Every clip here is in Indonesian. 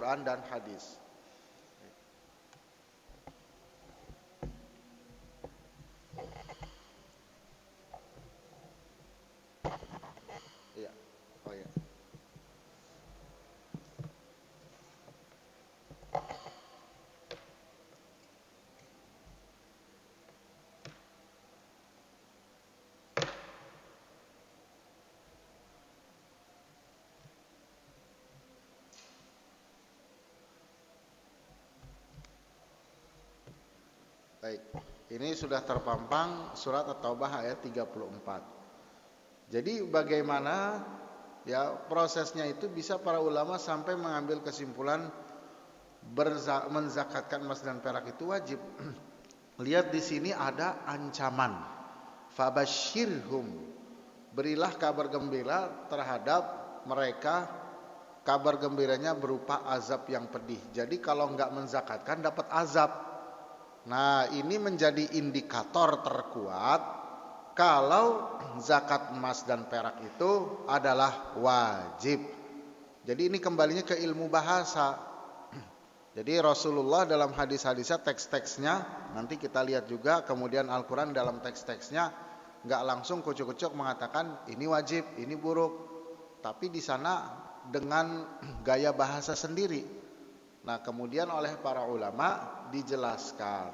Al-Quran dan hadis. Iya. Oh iya. Baik, ini sudah terpampang surat At-Taubah ayat 34. Jadi bagaimana ya prosesnya itu bisa para ulama sampai mengambil kesimpulan menzakatkan emas dan perak itu wajib. Lihat di sini ada ancaman. Fabashirhum, berilah kabar gembira terhadap mereka, kabar gembiranya berupa azab yang pedih. Jadi kalau enggak menzakatkan dapat azab. Nah, ini menjadi indikator terkuat kalau zakat emas dan perak itu adalah wajib. Jadi ini kembalinya ke ilmu bahasa. Jadi Rasulullah dalam hadis-hadisnya, teks-teksnya, nanti kita lihat juga, kemudian Al-Quran dalam teks-teksnya nggak langsung kucuk-kucuk mengatakan ini wajib, ini buruk, tapi di sana dengan gaya bahasa sendiri. Nah, kemudian oleh para ulama dijelaskan.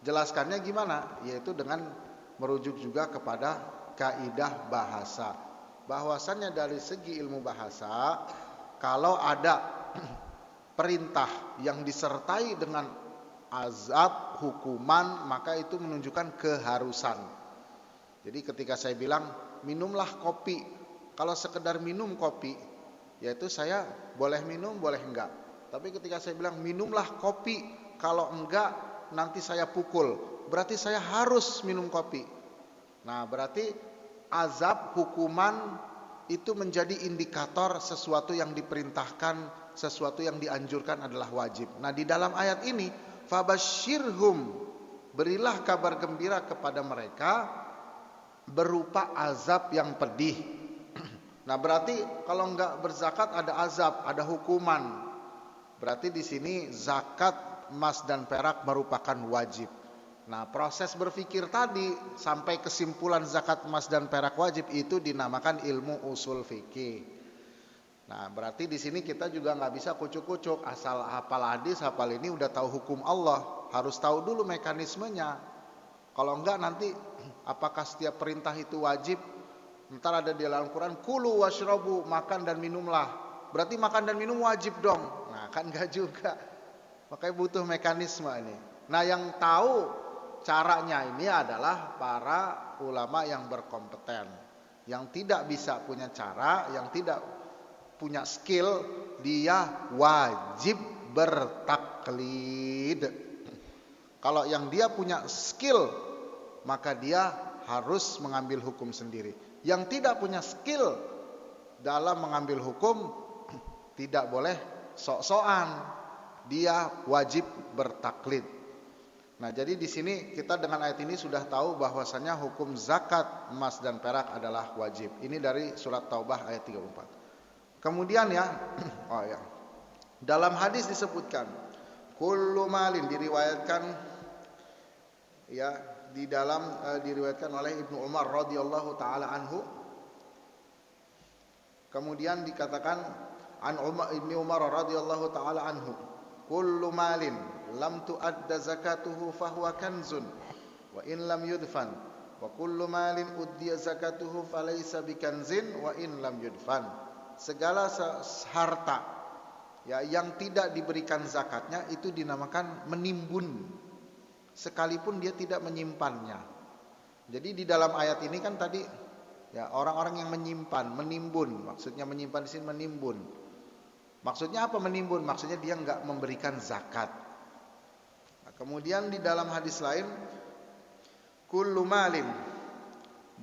Jelaskannya gimana? Yaitu dengan merujuk juga kepada kaidah bahasa. Bahwasannya dari segi ilmu bahasa, kalau ada perintah yang disertai dengan azab, hukuman, maka itu menunjukkan keharusan. Jadi ketika saya bilang minumlah kopi, kalau sekedar minum kopi, yaitu saya boleh minum, boleh enggak. Tapi ketika saya bilang minumlah kopi, kalau enggak nanti saya pukul, berarti saya harus minum kopi. Nah, berarti azab, hukuman itu menjadi indikator sesuatu yang diperintahkan, sesuatu yang dianjurkan adalah wajib. Nah, di dalam ayat ini, fabashirhum, berilah kabar gembira kepada mereka berupa azab yang pedih. Nah, berarti kalau enggak berzakat ada azab, ada hukuman. Berarti di sini zakat emas dan perak merupakan wajib. Nah, proses berpikir tadi sampai kesimpulan zakat emas dan perak wajib itu dinamakan ilmu usul fikih. Nah, berarti di sini kita juga nggak bisa kucuk-kucuk asal hafal hadis, hafal ini udah tahu hukum Allah, harus tahu dulu mekanismenya. Kalau enggak nanti apakah setiap perintah itu wajib? Ntar ada di dalam Al-Quran, kulu washrabu, makan dan minumlah. Berarti makan dan minum wajib dong. Nah, kan enggak juga. Makanya butuh mekanisme ini. Nah, yang tahu caranya ini adalah para ulama yang berkompeten. Yang tidak bisa punya cara, yang tidak punya skill, dia wajib bertaklid. Kalau yang dia punya skill, maka dia harus mengambil hukum sendiri. Yang tidak punya skill dalam mengambil hukum, tidak boleh sok-sokan, dia wajib bertaklid. Nah, jadi di sini kita dengan ayat ini sudah tahu bahwasannya hukum zakat emas dan perak adalah wajib. Ini dari surat Taubah ayat 34. Kemudian ya, dalam hadis disebutkan, kullu malin, diriwayatkan ya, di dalam diriwayatkan oleh Ibnu Umar radhiyallahu taala anhu. Kemudian dikatakan an Ibnu Umar radhiyallahu taala anhu, kullu malin lam tuadda zakatuhu fahuwa kanzun wa in lam yudfan wa kullu malin uddiya zakatuhu falaysa bikanzin wa in lam yudfan. Segala harta ya yang tidak diberikan zakatnya itu dinamakan menimbun, sekalipun dia tidak menyimpannya. Jadi di dalam ayat ini kan tadi ya, orang-orang yang menyimpan, menimbun, maksudnya menyimpan di sini menimbun. Maksudnya apa menimbun? Maksudnya dia enggak memberikan zakat. Nah, kemudian di dalam hadis lain, kullu malin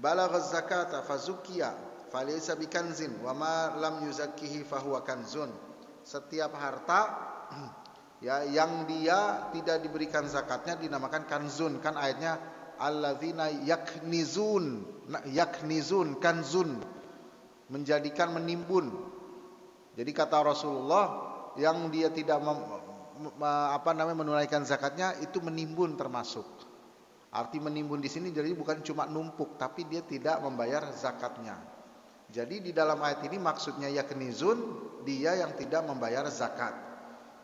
balagha zakata fazukiya falaysa bikanzin wa ma lam yuzakkihi fahuwa kanzun. Setiap harta ya yang dia tidak diberikan zakatnya dinamakan kanzun. Kan ayatnya alladzina yaknizun kanzun, menjadikan menimbun. Jadi kata Rasulullah, yang dia tidak menunaikan zakatnya itu menimbun termasuk. Arti menimbun di sini jadi bukan cuma numpuk, tapi dia tidak membayar zakatnya. Jadi di dalam ayat ini maksudnya yaknizun, dia yang tidak membayar zakat.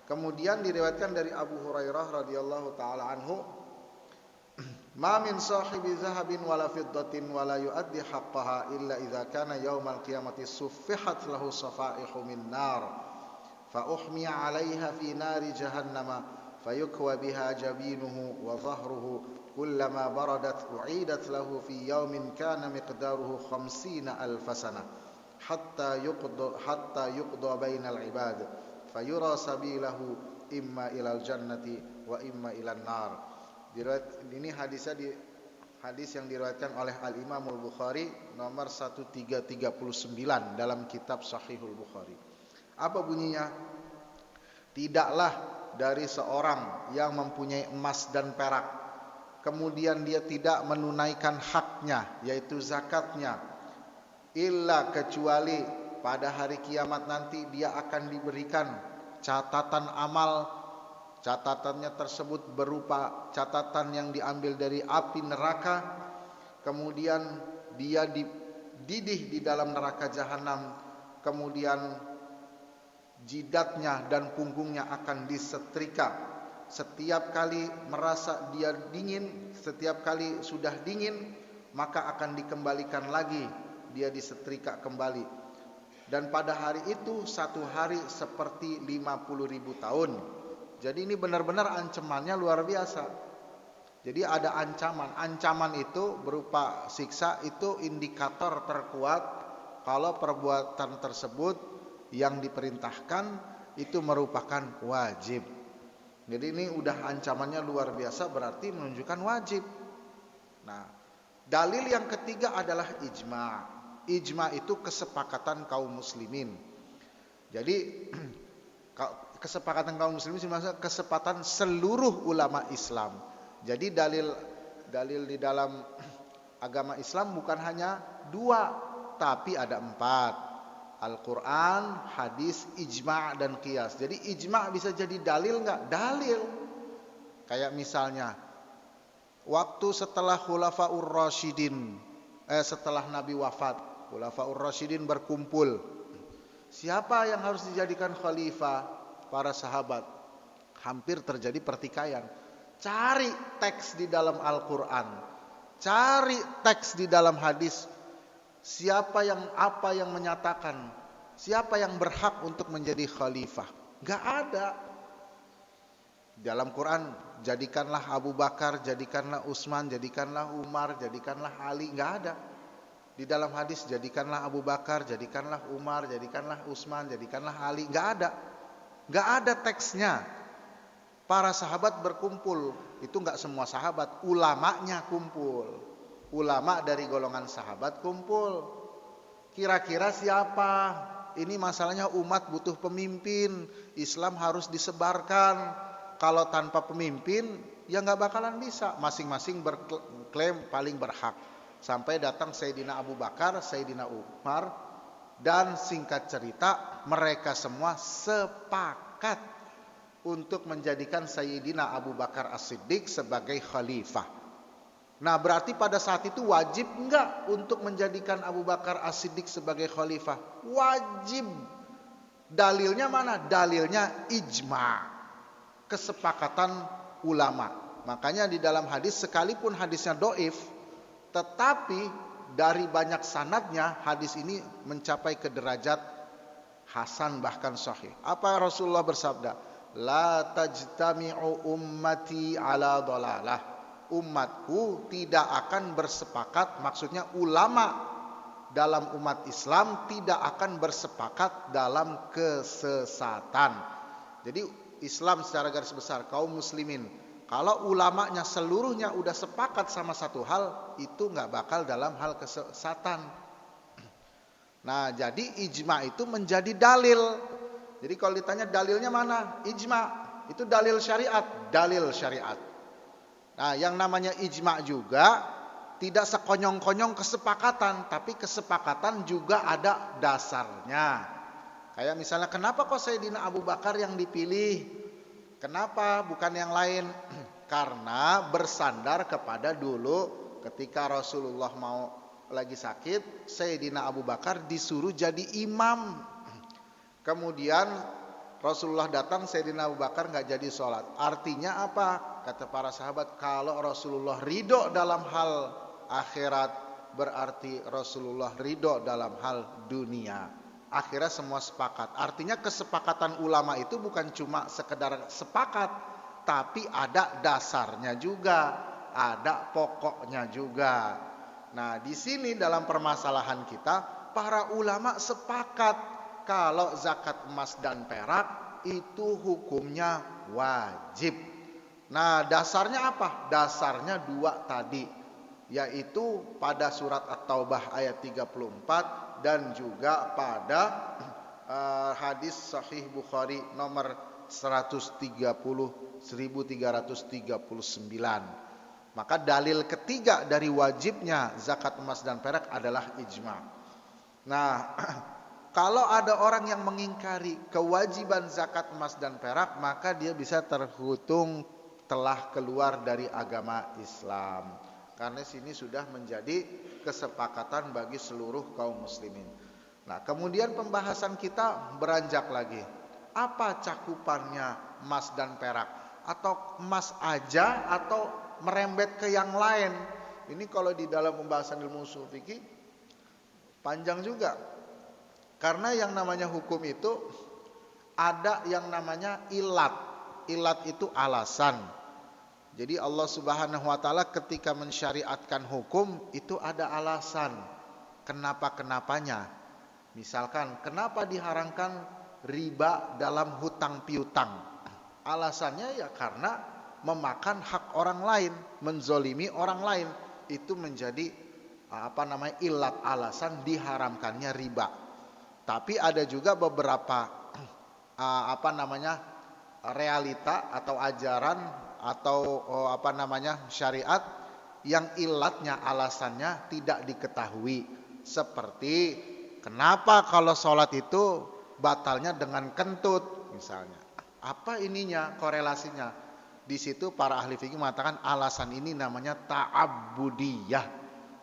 Kemudian diriwayatkan dari Abu Hurairah radhiyallahu taala anhu, "Ma min sahibi zahabin wala fiddatin wala yuaddi haqqaha illa idza kana yaumal qiyamati suffihat lahu safaihu min nar fa uhmiya 'alaiha fi nari jahannama fayukwa biha jabinuhu wa dhahruhu kullama baradat u'idat lahu fi yaumin kana miqdaruhu 50,000 sana hatta yuqda bainal ibad fayura sabilahu imma ilal jannati wa imma ilan nar." Ini hadis yang diriwayatkan oleh Al-Imam Al-Bukhari nomor 1339 dalam kitab Sahihul Bukhari. Apa bunyinya? Tidaklah dari seorang yang mempunyai emas dan perak, kemudian dia tidak menunaikan haknya, yaitu zakatnya, illa kecuali pada hari kiamat nanti dia akan diberikan catatan amal. Catatannya tersebut berupa catatan yang diambil dari api neraka. Kemudian dia dididih di dalam neraka jahanam. Kemudian jidatnya dan punggungnya akan disetrika. Setiap kali merasa dia dingin, setiap kali sudah dingin, maka akan dikembalikan lagi, dia disetrika kembali. Dan pada hari itu satu hari seperti 50.000 tahun. Jadi ini benar-benar ancamannya luar biasa. Jadi ada ancaman itu berupa siksa, itu indikator terkuat kalau perbuatan tersebut yang diperintahkan itu merupakan wajib. Jadi ini udah ancamannya luar biasa, berarti menunjukkan wajib. Nah, dalil yang ketiga adalah ijma'. Ijma' itu kesepakatan kaum muslimin. Jadi kesepakatan kaum muslimin maksudnya kesepakatan seluruh ulama Islam. Jadi dalil di dalam agama Islam bukan hanya 2, tapi ada 4. Al-Quran, hadis, ijma' dan qiyas. Jadi ijma' bisa jadi dalil enggak? Dalil. Kayak misalnya waktu setelah Khulafaur Rasyidin, setelah Nabi wafat, Khulafaur Rasyidin berkumpul. Siapa yang harus dijadikan khalifah? Para sahabat. Hampir terjadi pertikaian. Cari teks di dalam Al-Quran, cari teks di dalam hadis. Siapa yang menyatakan siapa yang berhak untuk menjadi khalifah? Gak ada. Dalam Quran, jadikanlah Abu Bakar, jadikanlah Utsman, jadikanlah Umar, jadikanlah Ali. Gak ada. Di dalam hadis, jadikanlah Abu Bakar, jadikanlah Umar, jadikanlah Utsman, jadikanlah Ali. Gak ada. Gak ada teksnya. Para sahabat berkumpul. Itu gak semua sahabat, ulamanya kumpul. Ulama dari golongan sahabat kumpul. Kira-kira siapa? Ini masalahnya umat butuh pemimpin. Islam harus disebarkan. Kalau tanpa pemimpin, ya gak bakalan bisa. Masing-masing berklaim paling berhak. Sampai datang Sayyidina Abu Bakar, Sayyidina Umar. Dan singkat cerita, mereka semua sepakat untuk menjadikan Sayyidina Abu Bakar As-Siddiq sebagai khalifah. Nah, berarti pada saat itu wajib enggak untuk menjadikan Abu Bakar As-Siddiq sebagai khalifah? Wajib. Dalilnya mana? Dalilnya ijma'. Kesepakatan ulama. Makanya di dalam hadis, sekalipun hadisnya dhaif, tetapi dari banyak sanadnya hadis ini mencapai ke derajat hasan bahkan sahih. Apa Rasulullah bersabda? La tajtami'u ummati ala dhalalah. Umatku tidak akan bersepakat, maksudnya ulama dalam umat Islam tidak akan bersepakat dalam kesesatan. Jadi Islam secara garis besar, kaum muslimin, kalau ulamanya seluruhnya udah sepakat sama satu hal, itu nggak bakal dalam hal kesesatan. Nah, jadi ijma' itu menjadi dalil. Jadi kalau ditanya dalilnya mana? Ijma'. Itu dalil syariat. Dalil syariat. Nah, yang namanya ijma' juga tidak sekonyong-konyong kesepakatan, tapi kesepakatan juga ada dasarnya. Kayak misalnya kenapa kok Sayyidina Abu Bakar yang dipilih? Kenapa bukan yang lain? Karena bersandar kepada dulu ketika Rasulullah mau lagi sakit, Sayyidina Abu Bakar disuruh jadi imam. Kemudian Rasulullah datang, Sayyidina Abu Bakar nggak jadi sholat. Artinya apa? Kata para sahabat, kalau Rasulullah ridho dalam hal akhirat, berarti Rasulullah ridho dalam hal dunia. Akhirnya semua sepakat. Artinya kesepakatan ulama itu bukan cuma sekedar sepakat, tapi ada dasarnya juga, ada pokoknya juga. Nah, di sini dalam permasalahan kita, para ulama sepakat kalau zakat emas dan perak itu hukumnya wajib. Nah, dasarnya apa? Dasarnya dua tadi, yaitu pada surat At-Taubah ayat 34 dan juga pada hadis Sahih Bukhari nomor 1339. Maka dalil ketiga dari wajibnya zakat emas dan perak adalah ijma. Nah, kalau ada orang yang mengingkari kewajiban zakat emas dan perak, maka dia bisa terhitung telah keluar dari agama Islam. Karena sini sudah menjadi kesepakatan bagi seluruh kaum muslimin. Nah, kemudian pembahasan kita beranjak lagi. Apa cakupannya emas dan perak? Atau emas aja atau merembet ke yang lain? Ini kalau di dalam pembahasan ilmu ushul fikih panjang juga. Karena yang namanya hukum itu ada yang namanya ilat. Ilat itu alasan. Jadi Allah Subhanahu wa taala ketika mensyariatkan hukum itu ada alasan. Kenapa-kenapanya. Misalkan kenapa diharamkan riba dalam hutang piutang? Alasannya ya karena memakan hak orang lain, menzolimi orang lain. Itu menjadi ilat alasan diharamkannya riba. Tapi ada juga beberapa realita atau ajaran atau syariat yang ilatnya alasannya tidak diketahui. Seperti kenapa kalau sholat itu batalnya dengan kentut misalnya. Apa ininya korelasinya? Di situ para ahli fikih mengatakan alasan ini namanya ta'abbudiyah.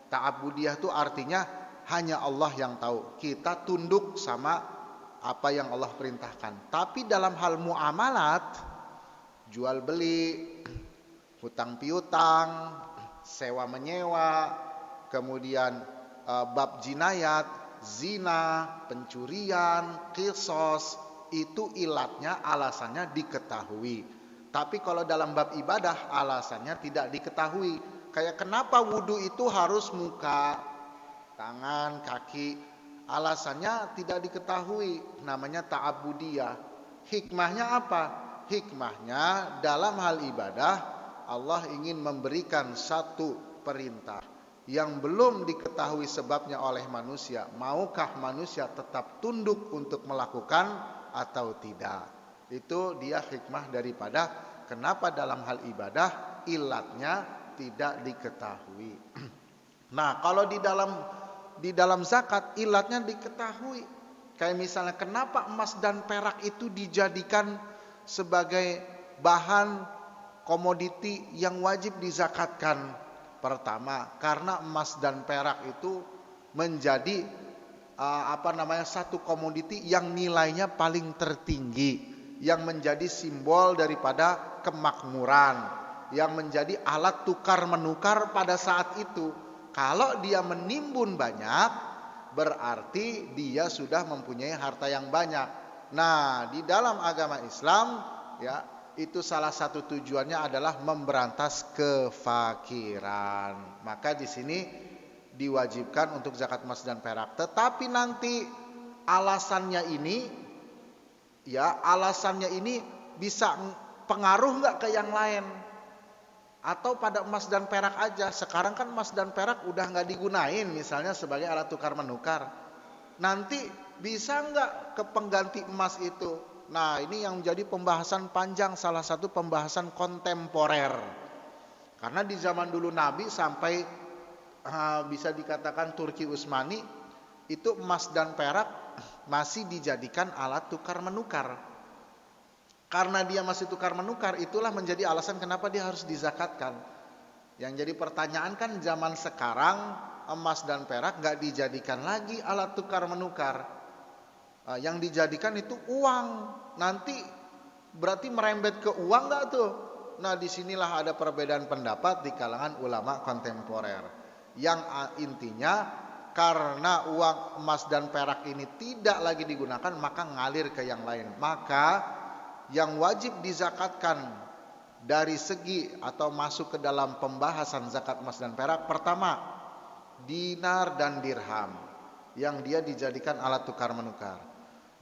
Ta'abbudiyah itu artinya hanya Allah yang tahu. Kita tunduk sama apa yang Allah perintahkan. Tapi dalam hal muamalat, jual beli, hutang piutang, sewa menyewa, kemudian bab jinayat, zina, pencurian, qisas, itu ilatnya alasannya diketahui. Tapi kalau dalam bab ibadah alasannya tidak diketahui. Kayak kenapa wudu itu harus muka, tangan, kaki, alasannya tidak diketahui, namanya ta'abudiyah. Hikmahnya apa? Hikmahnya dalam hal ibadah Allah ingin memberikan satu perintah yang belum diketahui sebabnya oleh manusia. Maukah manusia tetap tunduk untuk melakukan atau tidak? Itu dia hikmah daripada kenapa dalam hal ibadah ilatnya tidak diketahui. Nah, kalau di dalam zakat ilatnya diketahui. Kayak misalnya kenapa emas dan perak itu dijadikan sebagai bahan komoditi yang wajib dizakatkan. Pertama, karena emas dan perak itu menjadi satu komoditi yang nilainya paling tertinggi, yang menjadi simbol daripada kemakmuran, yang menjadi alat tukar menukar pada saat itu. Kalau dia menimbun banyak, berarti dia sudah mempunyai harta yang banyak. Nah, di dalam agama Islam ya, itu salah satu tujuannya adalah memberantas kefakiran. Maka di sini diwajibkan untuk zakat emas dan perak. Tetapi nanti alasannya ini bisa pengaruh nggak ke yang lain? Atau pada emas dan perak aja? Sekarang kan emas dan perak udah nggak digunain misalnya sebagai alat tukar menukar. Nanti bisa nggak ke pengganti emas itu? Nah, ini yang menjadi pembahasan panjang, salah satu pembahasan kontemporer. Karena di zaman dulu Nabi sampai bisa dikatakan Turki Utsmani itu emas dan perak masih dijadikan alat tukar menukar. Karena dia masih tukar menukar, itulah menjadi alasan kenapa dia harus dizakatkan. Yang jadi pertanyaan kan zaman sekarang emas dan perak nggak dijadikan lagi alat tukar menukar. Yang dijadikan itu uang. Nanti berarti merembet ke uang nggak tuh? Nah, disinilah ada perbedaan pendapat di kalangan ulama kontemporer. Yang intinya karena uang emas dan perak ini tidak lagi digunakan, maka ngalir ke yang lain. Maka yang wajib dizakatkan dari segi atau masuk ke dalam pembahasan zakat emas dan perak, pertama dinar dan dirham yang dia dijadikan alat tukar menukar.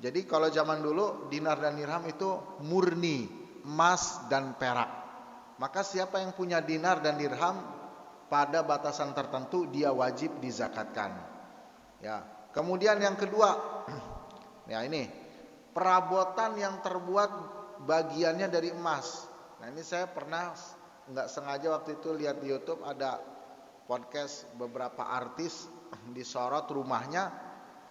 Jadi kalau zaman dulu dinar dan dirham itu murni emas dan perak. Maka siapa yang punya dinar dan dirham pada batasan tertentu dia wajib dizakatkan. Ya. Kemudian yang kedua, ya ini perabotan yang terbuat bagiannya dari emas. Nah ini saya pernah nggak sengaja waktu itu lihat di YouTube ada podcast beberapa artis disorot rumahnya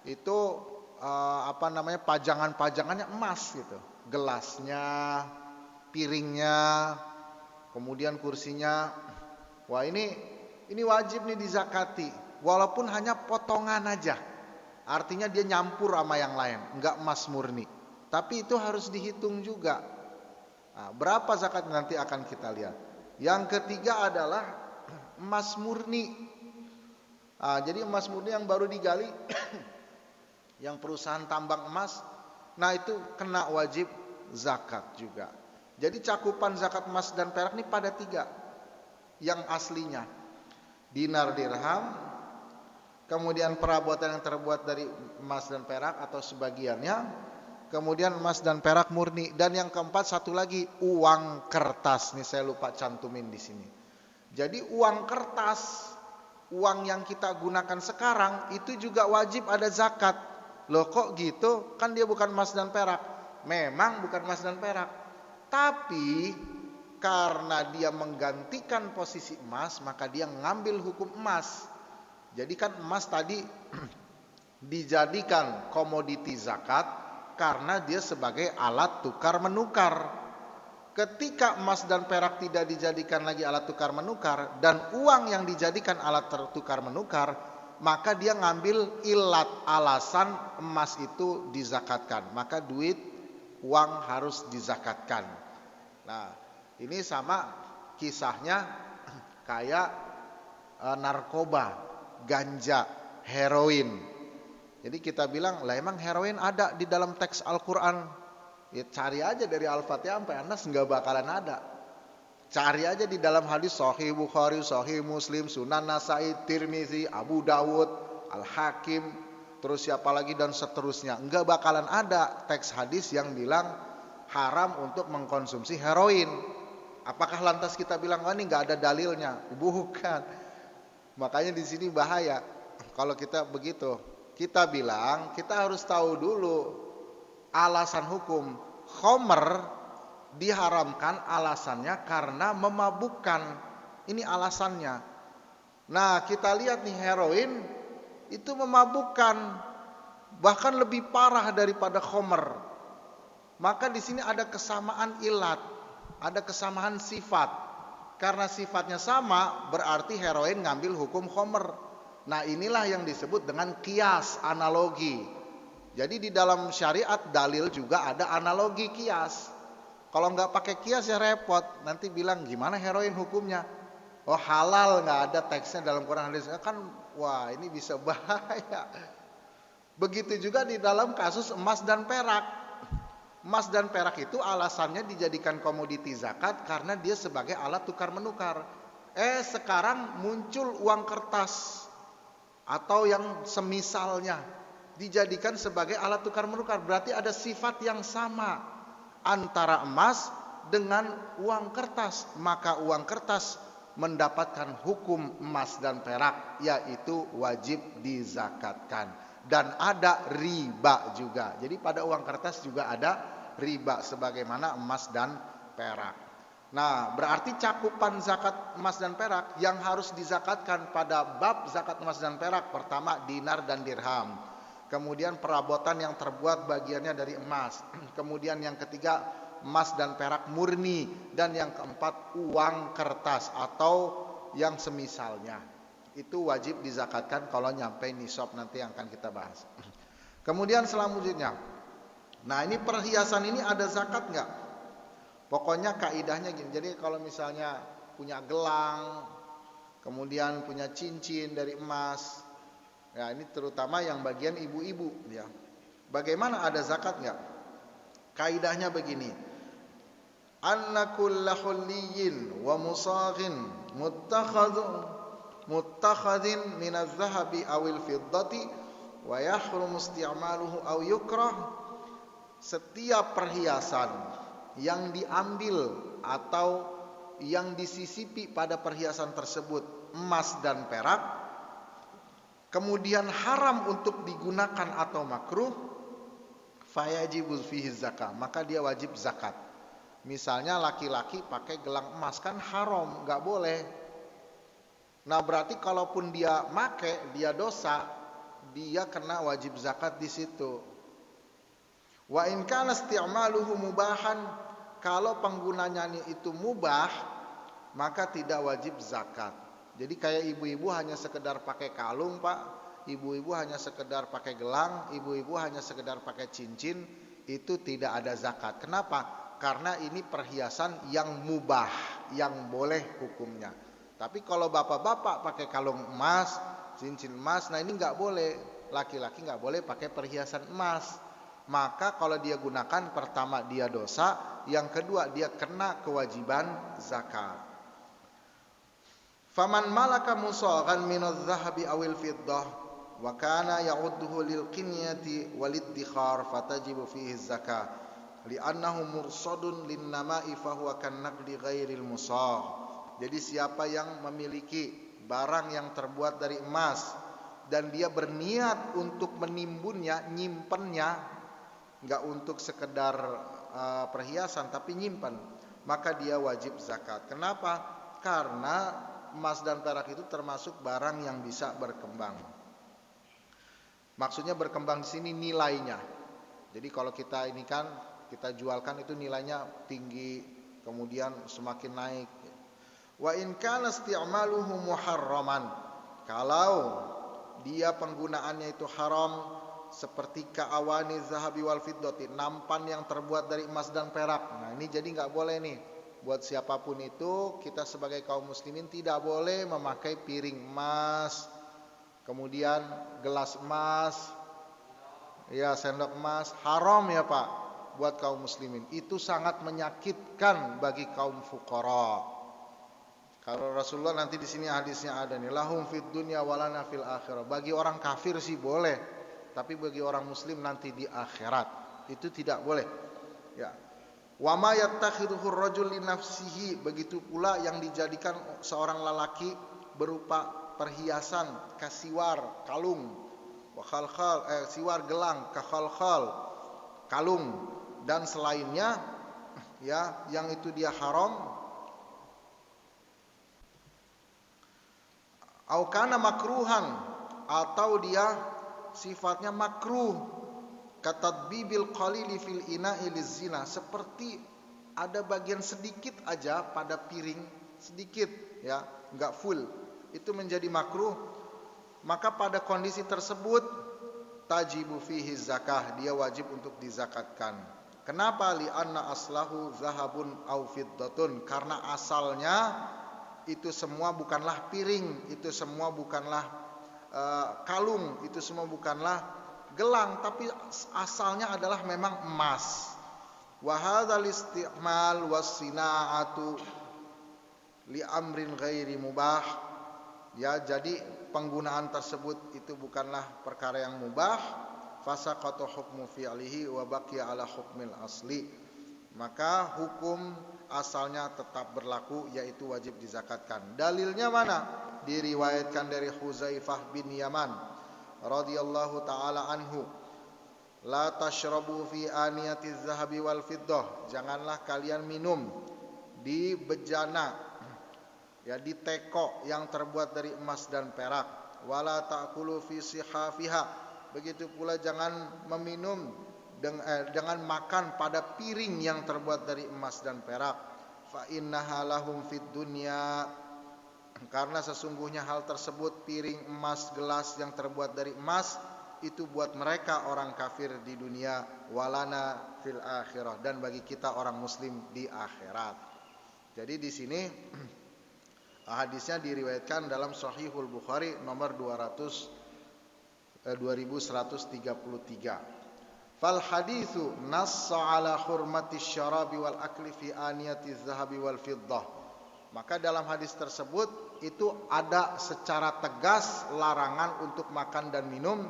itu pajangannya emas gitu, gelasnya, piringnya, kemudian kursinya. Wah ini wajib nih dizakati, walaupun hanya potongan aja. Artinya dia nyampur sama yang lain, enggak emas murni. Tapi itu harus dihitung juga. Nah, berapa zakat nanti akan kita lihat. Yang ketiga adalah emas murni. Jadi emas murni yang baru digali, yang perusahaan tambang emas, nah itu kena wajib zakat juga. Jadi cakupan zakat emas dan perak ini pada 3 yang aslinya. Dinar dirham, kemudian perabotan yang terbuat dari emas dan perak atau sebagiannya, kemudian emas dan perak murni, dan yang keempat satu lagi uang kertas. Nih saya lupa cantumin di sini. Jadi uang kertas, uang yang kita gunakan sekarang itu juga wajib ada zakat. Loh kok gitu? Kan dia bukan emas dan perak. Memang bukan emas dan perak, tapi karena dia menggantikan posisi emas, maka dia ngambil hukum emas. Jadi kan emas tadi dijadikan komoditi zakat karena dia sebagai alat tukar menukar. Ketika emas dan perak tidak dijadikan lagi alat tukar menukar dan uang yang dijadikan alat tukar menukar, maka dia ngambil ilat, alasan emas itu dizakatkan. Maka duit, uang harus dizakatkan. Nah, ini sama kisahnya kayak narkoba, ganja, heroin. Jadi kita bilang, lah emang heroin ada di dalam teks Al-Quran. Ya cari aja dari Al-Fatihah sampai Anas nggak bakalan ada. Cari aja di dalam hadis Sahih Bukhari, Sahih Muslim, Sunan Nasai, Tirmizi, Abu Dawud, Al-Hakim, terus siapa lagi dan seterusnya. Nggak bakalan ada teks hadis yang bilang haram untuk mengkonsumsi heroin. Apakah lantas kita bilang, oh ini nggak ada dalilnya? Bukan. Makanya di sini bahaya kalau kita begitu. Kita bilang kita harus tahu dulu alasan hukum. Khomer diharamkan alasannya karena memabukkan. Ini alasannya. Nah kita lihat nih, heroin itu memabukkan, bahkan lebih parah daripada khomer. Maka di sini ada kesamaan ilat, ada kesamaan sifat. Karena sifatnya sama, berarti heroin ngambil hukum khomer. Nah inilah yang disebut dengan kias, analogi. Jadi di dalam syariat dalil juga ada analogi kias. Kalau nggak pakai kias ya repot. Nanti bilang gimana heroin hukumnya? Oh halal, nggak ada teksnya dalam Quran hadis. Kan wah ini bisa bahaya. Begitu juga di dalam kasus emas dan perak. Emas dan perak itu alasannya dijadikan komoditi zakat karena dia sebagai alat tukar menukar. Sekarang muncul uang kertas atau yang semisalnya dijadikan sebagai alat tukar menukar. Berarti ada sifat yang sama antara emas dengan uang kertas. Maka uang kertas mendapatkan hukum emas dan perak, yaitu wajib dizakatkan. Dan ada riba juga. Jadi pada uang kertas juga ada riba sebagaimana emas dan perak. Nah, berarti cakupan zakat emas dan perak yang harus dizakatkan pada bab zakat emas dan perak, pertama dinar dan dirham. Kemudian perabotan yang terbuat bagiannya dari emas. Kemudian yang ketiga emas dan perak murni, dan yang keempat uang kertas atau yang semisalnya. Itu wajib dizakatkan kalau nyampe nisab, nanti yang akan kita bahas. Kemudian selanjutnya, nah ini perhiasan ini ada zakat nggak? Pokoknya kaidahnya gini. Jadi kalau misalnya punya gelang, kemudian punya cincin dari emas, ya ini terutama yang bagian ibu-ibu, ya. Bagaimana, ada zakat nggak? Kaidahnya begini. Anna kulla hulliyin wa musaghin muttakhadhin min adh-dhahabi awil fiddati wa yahrum isti'maluhu aw yukrah. Setiap perhiasan yang diambil atau yang disisipi pada perhiasan tersebut emas dan perak, kemudian haram untuk digunakan atau makruh, fayajibu fihi zakah, maka dia wajib zakat. Misalnya laki-laki pakai gelang emas, kan haram, nggak boleh. Nah berarti kalaupun dia make, dia dosa, dia kena wajib zakat di situ. Wa in kana isti'maluhu mubahan, kalau penggunanya itu mubah, maka tidak wajib zakat. Jadi kayak ibu-ibu hanya sekedar pakai kalung, Pak, ibu-ibu hanya sekedar pakai gelang, ibu-ibu hanya sekedar pakai cincin, itu tidak ada zakat. Kenapa? Karena ini perhiasan yang mubah, yang boleh hukumnya. Tapi kalau bapak-bapak pakai kalung emas, cincin emas, nah ini nggak boleh. Laki-laki nggak boleh pakai perhiasan emas. Maka kalau dia gunakan, pertama dia dosa, yang kedua dia kena kewajiban zakat. Faman malaka musaghan min adh-dhahabi awil fiddah wa kana ya'udduhu lil qinyati waliddikhar fatajibu fihi zakah li'annahu mursadun lin nama'i fa huwa kan naqdi ghairil musagh. Jadi siapa yang memiliki barang yang terbuat dari emas dan dia berniat untuk menimbunnya, nyimpennya, enggak untuk sekedar perhiasan tapi nyimpan, maka dia wajib zakat. Kenapa? Karena emas dan perak itu termasuk barang yang bisa berkembang. Maksudnya berkembang di sini nilainya. Jadi kalau kita ini kan kita jualkan itu nilainya tinggi, kemudian semakin naik. Wa in kana isti'maluhu muharraman, kalau dia penggunaannya itu haram, seperti ka'awani zahabi wal fiddati, nampan yang terbuat dari emas dan perak. Nah ini jadi nggak boleh nih, buat siapapun itu, kita sebagai kaum muslimin tidak boleh memakai piring emas, kemudian gelas emas, ya sendok emas, haram ya Pak buat kaum muslimin. Itu sangat menyakitkan bagi kaum fuqara. Kalau Rasulullah nanti di sini hadisnya ada nih, lahum fid dunya walana fil akhirah. Bagi orang kafir sih boleh, tapi bagi orang muslim nanti di akhirat itu tidak boleh. Ya. Wa ma yattakhidhuhu ar-rajul li nafsihi, begitu pula yang dijadikan seorang lelaki berupa perhiasan, kasiwar, kalung, wa khalkhal, siwar gelang, kakhalkhal, kalung dan selainnya, ya, yang itu dia haram. Au kana makruhan, atau dia sifatnya makruh, katadbibil qalili fil ina'i lizina, seperti ada bagian sedikit aja pada piring, sedikit ya, enggak full, itu menjadi makruh. Maka pada kondisi tersebut tajibu fihi zakah, dia wajib untuk dizakatkan. Kenapa? Li'anna aslahu zahabun au fiddatun, karena asalnya itu semua bukanlah piring, itu semua bukanlah kalung, itu semua bukanlah gelang, tapi asalnya adalah memang emas. Wa hadzal isti'mal was-sina'atu li amrin ghairi mubah. Ya, jadi penggunaan tersebut itu bukanlah perkara yang mubah, fasaqata hukmu fi'lihi wa baqiya ala hukmil asli. Maka hukum asalnya tetap berlaku, yaitu wajib dizakatkan. Dalilnya mana? Diriwayatkan dari Huzaifah bin Yaman radhiyallahu taala anhu, la tashrabu fi aniyatiz zahabi wal fiddah, janganlah kalian minum di bejana, ya, di teko yang terbuat dari emas dan perak. Wala ta'kulu fi sihafiha, begitu pula jangan meminum dengan makan pada piring yang terbuat dari emas dan perak. Fa innaha lahum fid dunya, karena sesungguhnya hal tersebut, piring emas, gelas yang terbuat dari emas, itu buat mereka orang kafir di dunia, walana fil akhirah, dan bagi kita orang muslim di akhirat. Jadi di sini hadisnya diriwayatkan dalam Sahihul Bukhari nomor 2133. Fal haditsu nassa ala hurmati syarabi wal akli fi aniyati zahabi wal fiddah. Maka dalam hadis tersebut itu ada secara tegas larangan untuk makan dan minum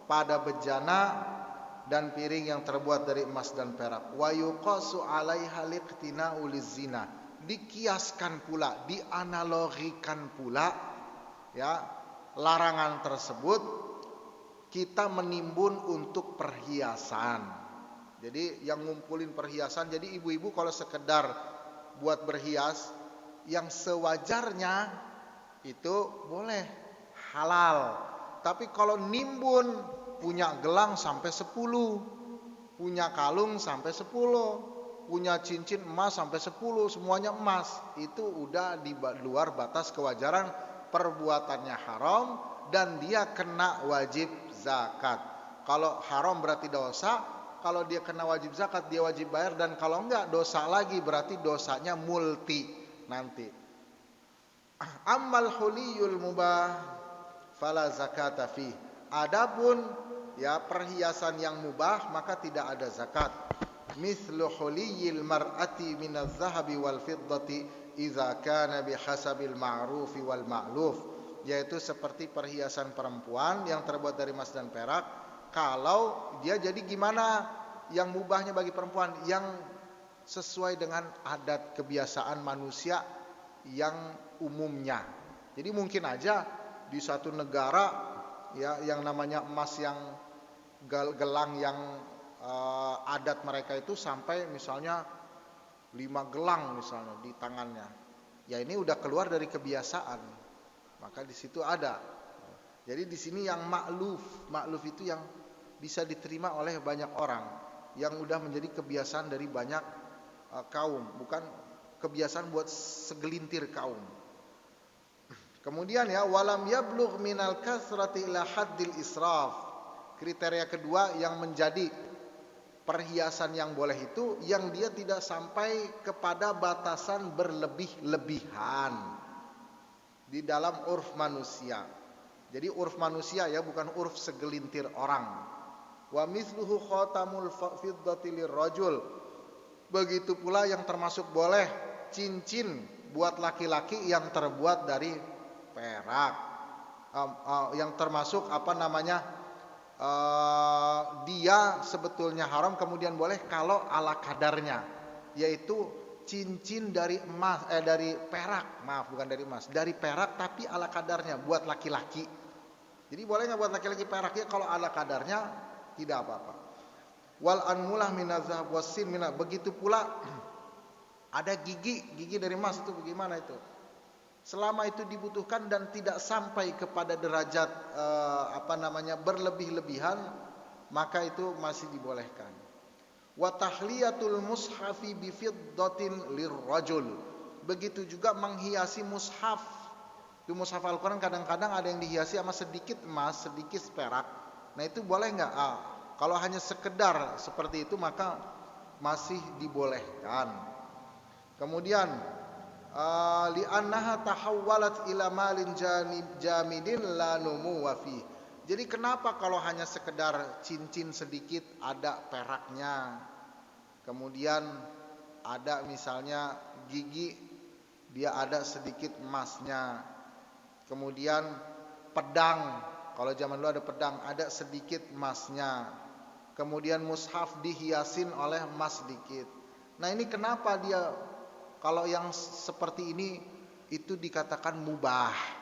pada bejana dan piring yang terbuat dari emas dan perak. Wa yuqasu 'alaiha liqtina'u lizina. Dikiaskan pula, dianalogikan pula, ya, larangan tersebut kita menimbun untuk perhiasan. Jadi yang ngumpulin perhiasan, jadi ibu-ibu kalau sekedar buat berhias yang sewajarnya itu boleh, halal. Tapi kalau nimbun, punya gelang sampai 10, punya kalung sampai 10, punya cincin emas sampai 10, semuanya emas, itu udah di luar batas kewajaran, perbuatannya haram dan dia kena wajib zakat. Kalau haram berarti dosa, kalau dia kena wajib zakat dia wajib bayar, dan kalau enggak dosa lagi, berarti dosanya multi nanti. Ammal huliyul mubah fala zakata fi. Adapun, ya, perhiasan yang mubah maka tidak ada zakat. Mithlu huliyil mar'ati minaz zahabi wal fiddati idza kana bihasabil ma'rufi wal ma'luf, yaitu seperti perhiasan perempuan yang terbuat dari emas dan perak. Kalau dia jadi gimana yang mubahnya bagi perempuan, yang sesuai dengan adat kebiasaan manusia yang umumnya. Jadi mungkin aja di suatu negara, ya, yang namanya emas yang gelang yang adat mereka itu sampai misalnya 5 gelang misalnya di tangannya. Ya ini udah keluar dari kebiasaan. Maka di situ ada. Jadi di sini yang makluf itu yang bisa diterima oleh banyak orang, yang udah menjadi kebiasaan dari banyak kaum, bukan kebiasaan buat segelintir kaum. Kemudian, ya, walam yablugh minal kasrati ila haddil israf. Kriteria kedua yang menjadi perhiasan yang boleh itu yang dia tidak sampai kepada batasan berlebih-lebihan di dalam urf manusia. Jadi urf manusia, ya, bukan urf segelintir orang. Wa mithluhu khatamul fiddati lirrajul. Begitu pula yang termasuk boleh cincin buat laki-laki yang terbuat dari perak, yang termasuk dia sebetulnya haram, kemudian boleh kalau ala kadarnya, yaitu cincin dari emas, dari perak, bukan dari emas, dari perak tapi ala kadarnya buat laki-laki. Jadi boleh nggak buat laki-laki peraknya kalau ala kadarnya, tidak apa-apa. Wal anmulah minazah wasin mina. Begitu pula ada gigi dari emas, itu bagaimana itu? Selama itu dibutuhkan dan tidak sampai kepada derajat berlebih-lebihan, maka itu masih dibolehkan. Wa tahliyatul mushafi bi fiddatin lirrajul. Begitu juga menghiasi mushaf. Di mushaf Al-Qur'an kadang-kadang ada yang dihiasi sama sedikit emas, sedikit perak. Nah itu boleh enggak? Kalau hanya sekedar seperti itu maka masih dibolehkan. Kemudian li'annaha tahawwalat ila malin jamidin la numuwa fi. Jadi kenapa kalau hanya sekedar cincin sedikit ada peraknya, kemudian ada misalnya gigi dia ada sedikit emasnya, kemudian pedang, kalau zaman dulu ada pedang ada sedikit emasnya, kemudian mushaf dihiasin oleh emas sedikit. Nah ini kenapa dia kalau yang seperti ini itu dikatakan mubah?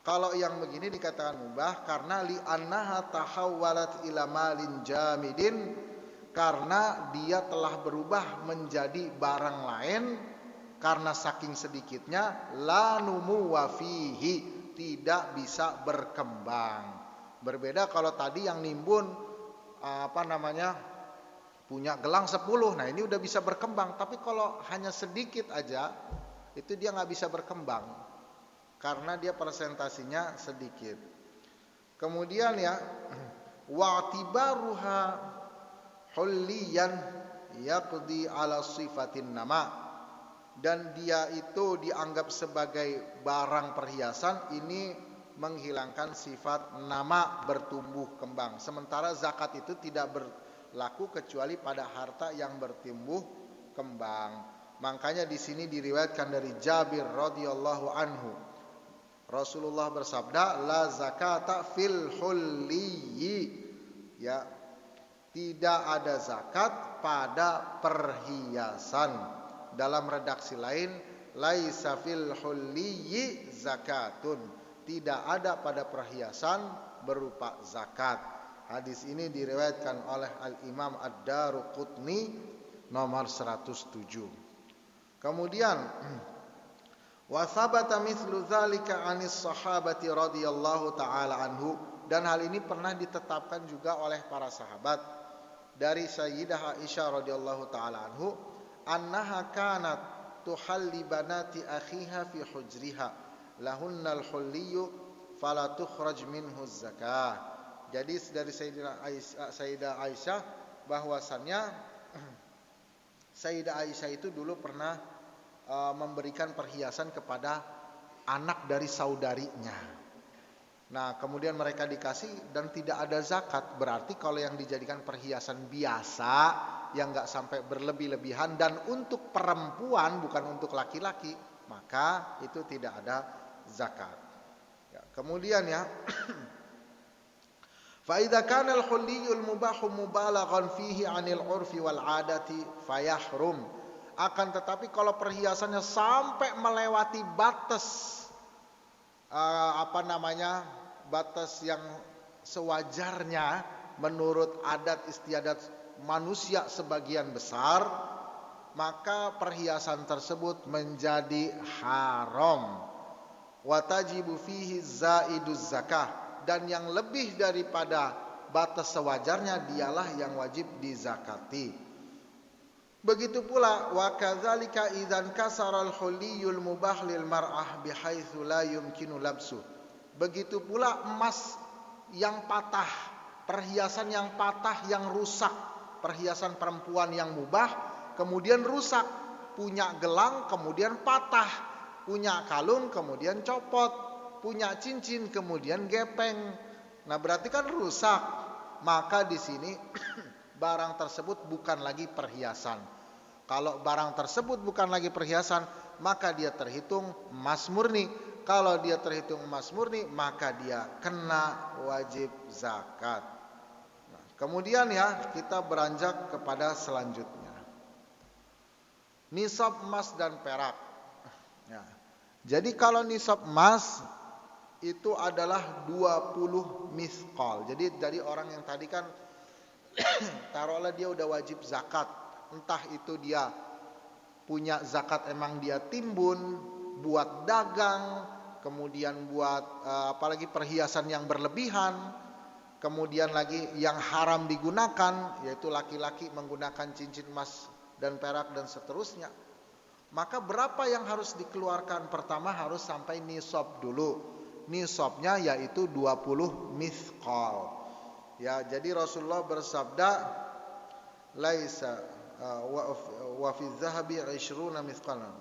Kalau yang begini dikatakan mubah karena li'annaha tahawwalat ila malin jamidin, karena dia telah berubah menjadi barang lain karena saking sedikitnya la numuwa fihi, tidak bisa berkembang. Berbeda kalau tadi yang nimbun punya gelang 10, nah ini udah bisa berkembang. Tapi kalau hanya sedikit aja, itu dia nggak bisa berkembang karena dia presentasinya sedikit. Kemudian ya, wa'tibaruha hulliyan yaqdi ala sifatin nama, dan dia itu dianggap sebagai barang perhiasan, ini menghilangkan sifat nama bertumbuh kembang. Sementara zakat itu tidak berlaku kecuali pada harta yang bertumbuh kembang. Makanya di sini diriwayatkan dari Jabir radhiyallahu anhu, Rasulullah bersabda, la zakata fil hulliyi, ya, tidak ada zakat pada perhiasan. Dalam redaksi lain, laisa fil hulliyi zakatun, tidak ada pada perhiasan berupa zakat. Hadis ini diriwayatkan oleh Al-Imam Ad-Daruqutni nomor 107. Kemudian wa thabata mithlu dzalika 'anis sahabati radhiyallahu taala anhu, dan hal ini pernah ditetapkan juga oleh para sahabat dari Sayyidah Aisyah radhiyallahu taala anhu, annaha kanat tuhalli banati akhiha fi hujriha lahunnal hulliyu fala tukhraj minhu zakah. Jadi dari Sayyidah Aisyah bahwasannya Sayyidah Aisyah itu dulu pernah memberikan perhiasan kepada anak dari saudarinya. Nah, kemudian mereka dikasih dan tidak ada zakat. Berarti kalau yang dijadikan perhiasan biasa yang nggak sampai berlebih-lebihan dan untuk perempuan bukan untuk laki-laki, maka itu tidak ada zakat. Ya, kemudian ya, fa idza kana al-hulliyul mubahu mubalaghan fihi 'anil 'urfi wal 'adati fayahrum. Akan tetapi kalau perhiasannya sampai melewati batas batas yang sewajarnya menurut adat istiadat manusia sebagian besar, maka perhiasan tersebut menjadi haram. Wa tajibu fihi zaiduz zakah, dan yang lebih daripada batas sewajarnya dialah yang wajib dizakati. Begitu pula wa kadzalika idzan kasaral hulliyul mubah lil mar'ah bihaitsu la yumkinu labsu. Begitu pula emas yang patah, perhiasan yang patah yang rusak, perhiasan perempuan yang mubah kemudian rusak, punya gelang kemudian patah, punya kalung kemudian copot, punya cincin kemudian gepeng. Nah, berarti kan rusak. Maka di sini barang tersebut bukan lagi perhiasan. Kalau barang tersebut bukan lagi perhiasan, maka dia terhitung emas murni. Kalau dia terhitung emas murni, maka dia kena wajib zakat. Nah, kemudian ya, kita beranjak kepada selanjutnya. Nisab emas dan perak. Ya. Jadi kalau nisab emas itu adalah 20 misqal. Jadi dari orang yang tadi kan taruhlah dia udah wajib zakat, entah itu dia punya zakat emang dia timbun buat dagang, kemudian buat apalagi perhiasan yang berlebihan, kemudian lagi yang haram digunakan yaitu laki-laki menggunakan cincin emas dan perak dan seterusnya. Maka berapa yang harus dikeluarkan? Pertama harus sampai nisab dulu. Nisabnya yaitu 20 misqal. Ya, jadi Rasulullah bersabda, laisa wa fi dzahabi 20 mithqalan.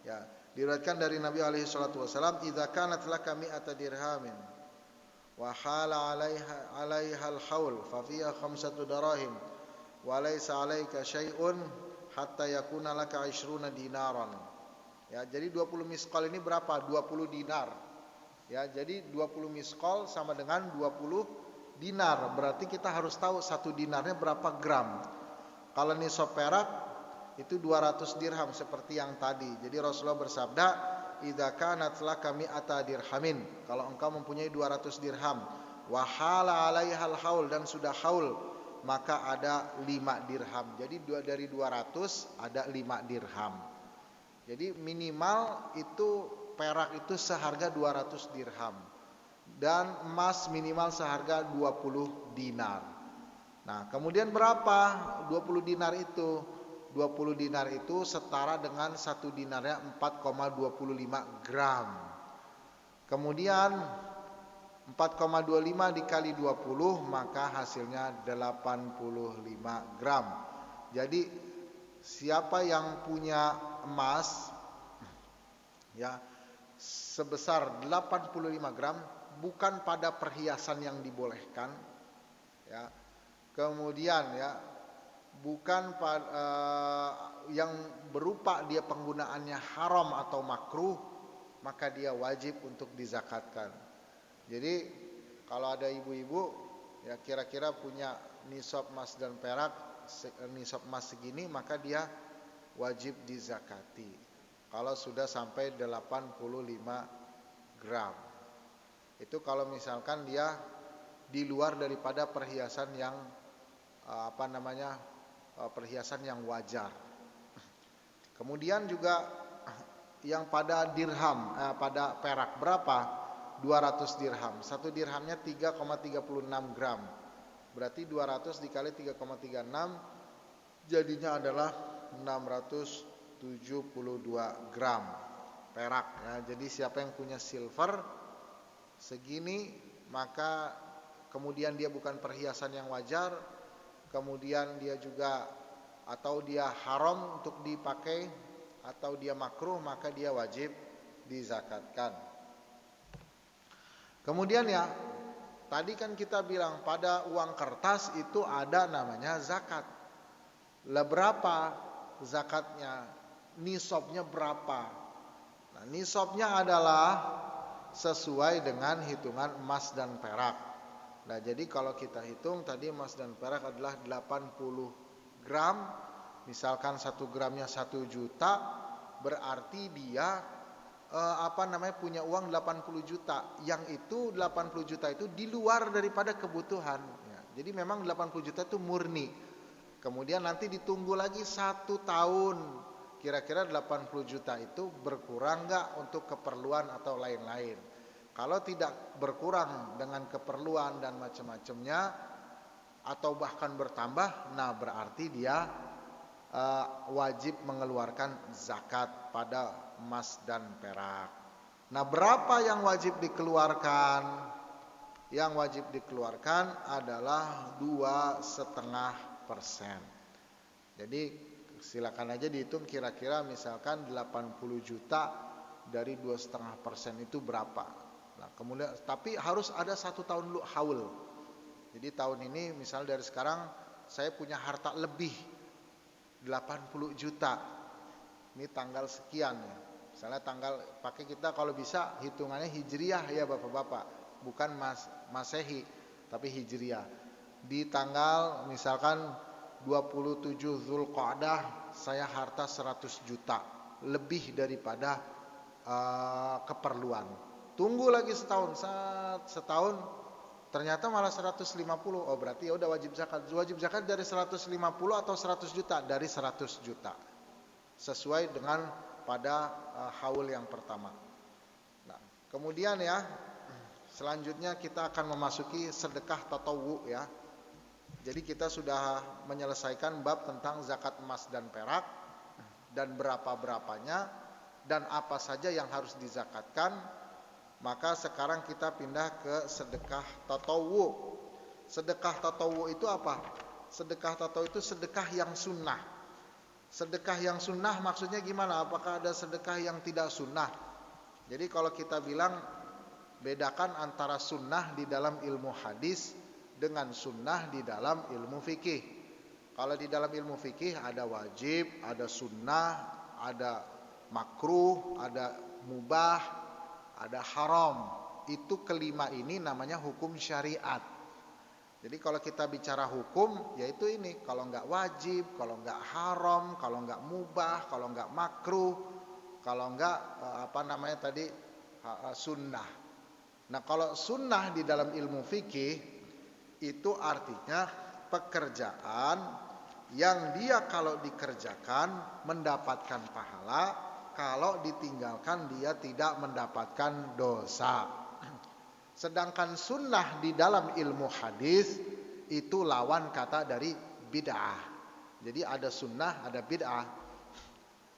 Ya, diriwayatkan dari Nabi alaihi salatu wasalam, idza kanat laka 100 dirhamin wa hala 'alaiha al-haul fa fiha 5 darahim wa laisa 'alaika syai'un hatta yakuna laka 20 dinaran. Ya, jadi 20 misqal ini berapa? 20 dinar. Ya, jadi 20 misqal sama dengan 20 dinar. Berarti kita harus tahu 1 dinarnya berapa gram. Kalau nisab perak itu 200 dirham seperti yang tadi. Jadi Rasulullah bersabda, idza kanat laka 100 dirhamin, kalau engkau mempunyai 200 dirham, wa hala 'alaihal haul, dan sudah haul, maka ada 5 dirham. Jadi dari 200 ada 5 dirham. Jadi minimal itu perak itu seharga 200 dirham dan emas minimal seharga 20 dinar. Nah, kemudian berapa 20 dinar itu? 20 dinar itu setara dengan 1 dinarnya 4,25 gram. Kemudian 4,25 dikali 20 maka hasilnya 85 gram. Jadi siapa yang punya emas ya sebesar 85 gram bukan pada perhiasan yang dibolehkan ya. Kemudian ya bukan yang berupa dia penggunaannya haram atau makruh, maka dia wajib untuk dizakatkan. Jadi kalau ada ibu-ibu ya kira-kira punya nisab emas dan perak, nisab emas segini, maka dia wajib dizakati. Kalau sudah sampai 85 gram. Itu kalau misalkan dia di luar daripada perhiasan yang perhiasan yang wajar. Kemudian juga yang pada dirham, pada perak berapa? 200 dirham. Satu dirhamnya 3,36 gram. Berarti 200 dikali 3,36 jadinya adalah 672 gram perak ya. Jadi siapa yang punya silver segini maka kemudian dia bukan perhiasan yang wajar, kemudian dia juga atau dia haram untuk dipakai atau dia makruh, maka dia wajib dizakatkan. Kemudian ya tadi kan kita bilang pada uang kertas itu ada namanya zakat. Lah berapa zakatnya? Nisabnya berapa? Nah, nisabnya adalah sesuai dengan hitungan emas dan perak. Nah, jadi kalau kita hitung tadi emas dan perak adalah 80 gram. Misalkan 1 gramnya 1 juta, berarti dia punya uang 80 juta. Yang itu 80 juta itu di luar daripada kebutuhan ya. Jadi memang 80 juta itu murni. Kemudian nanti ditunggu lagi 1 tahun. Kira-kira 80 juta itu berkurang enggak untuk keperluan atau lain-lain. Kalau tidak berkurang dengan keperluan dan macam-macamnya atau bahkan bertambah, nah berarti dia wajib mengeluarkan zakat pada emas dan perak. Nah, berapa yang wajib dikeluarkan? Yang wajib dikeluarkan adalah 2,5%. Jadi silakan aja dihitung kira-kira misalkan 80 juta dari 2,5% itu berapa. Nah, kemudian tapi harus ada 1 tahun dulu haul. Jadi tahun ini misalnya dari sekarang saya punya harta lebih 80 juta. Ini tanggal sekian ya. Misalnya tanggal pakai kita kalau bisa hitungannya hijriah ya Bapak-bapak, bukan Masehi tapi hijriah. Di tanggal misalkan 27 Zulqa'dah saya harta 100 juta lebih daripada keperluan. Tunggu lagi setahun, ternyata malah 150. Oh berarti ya udah wajib zakat. Wajib zakat dari 150 atau 100 juta? Dari 100 juta. Sesuai dengan pada haul yang pertama. Nah, kemudian ya selanjutnya kita akan memasuki sedekah tatawwu ya. Jadi kita sudah menyelesaikan bab tentang zakat emas dan perak dan berapa-berapanya dan apa saja yang harus dizakatkan. Maka sekarang kita pindah ke sedekah tatawwu. Sedekah tatawwu itu apa? Sedekah tatawwu itu sedekah yang sunnah. Sedekah yang sunnah maksudnya gimana? Apakah ada sedekah yang tidak sunnah? Jadi kalau kita bilang bedakan antara sunnah di dalam ilmu hadis dengan sunnah di dalam ilmu fikih. Kalau di dalam ilmu fikih ada wajib, ada sunnah, ada makruh, ada mubah, ada haram. Itu kelima ini namanya hukum syariat. Jadi kalau kita bicara hukum, yaitu ini. Kalau enggak wajib, kalau enggak haram, kalau enggak mubah, kalau enggak makruh, kalau enggak sunnah. Nah kalau sunnah di dalam ilmu fikih itu artinya pekerjaan yang dia kalau dikerjakan mendapatkan pahala, kalau ditinggalkan dia tidak mendapatkan dosa. Sedangkan sunnah di dalam ilmu hadis itu lawan kata dari bid'ah. Jadi ada sunnah, ada bid'ah.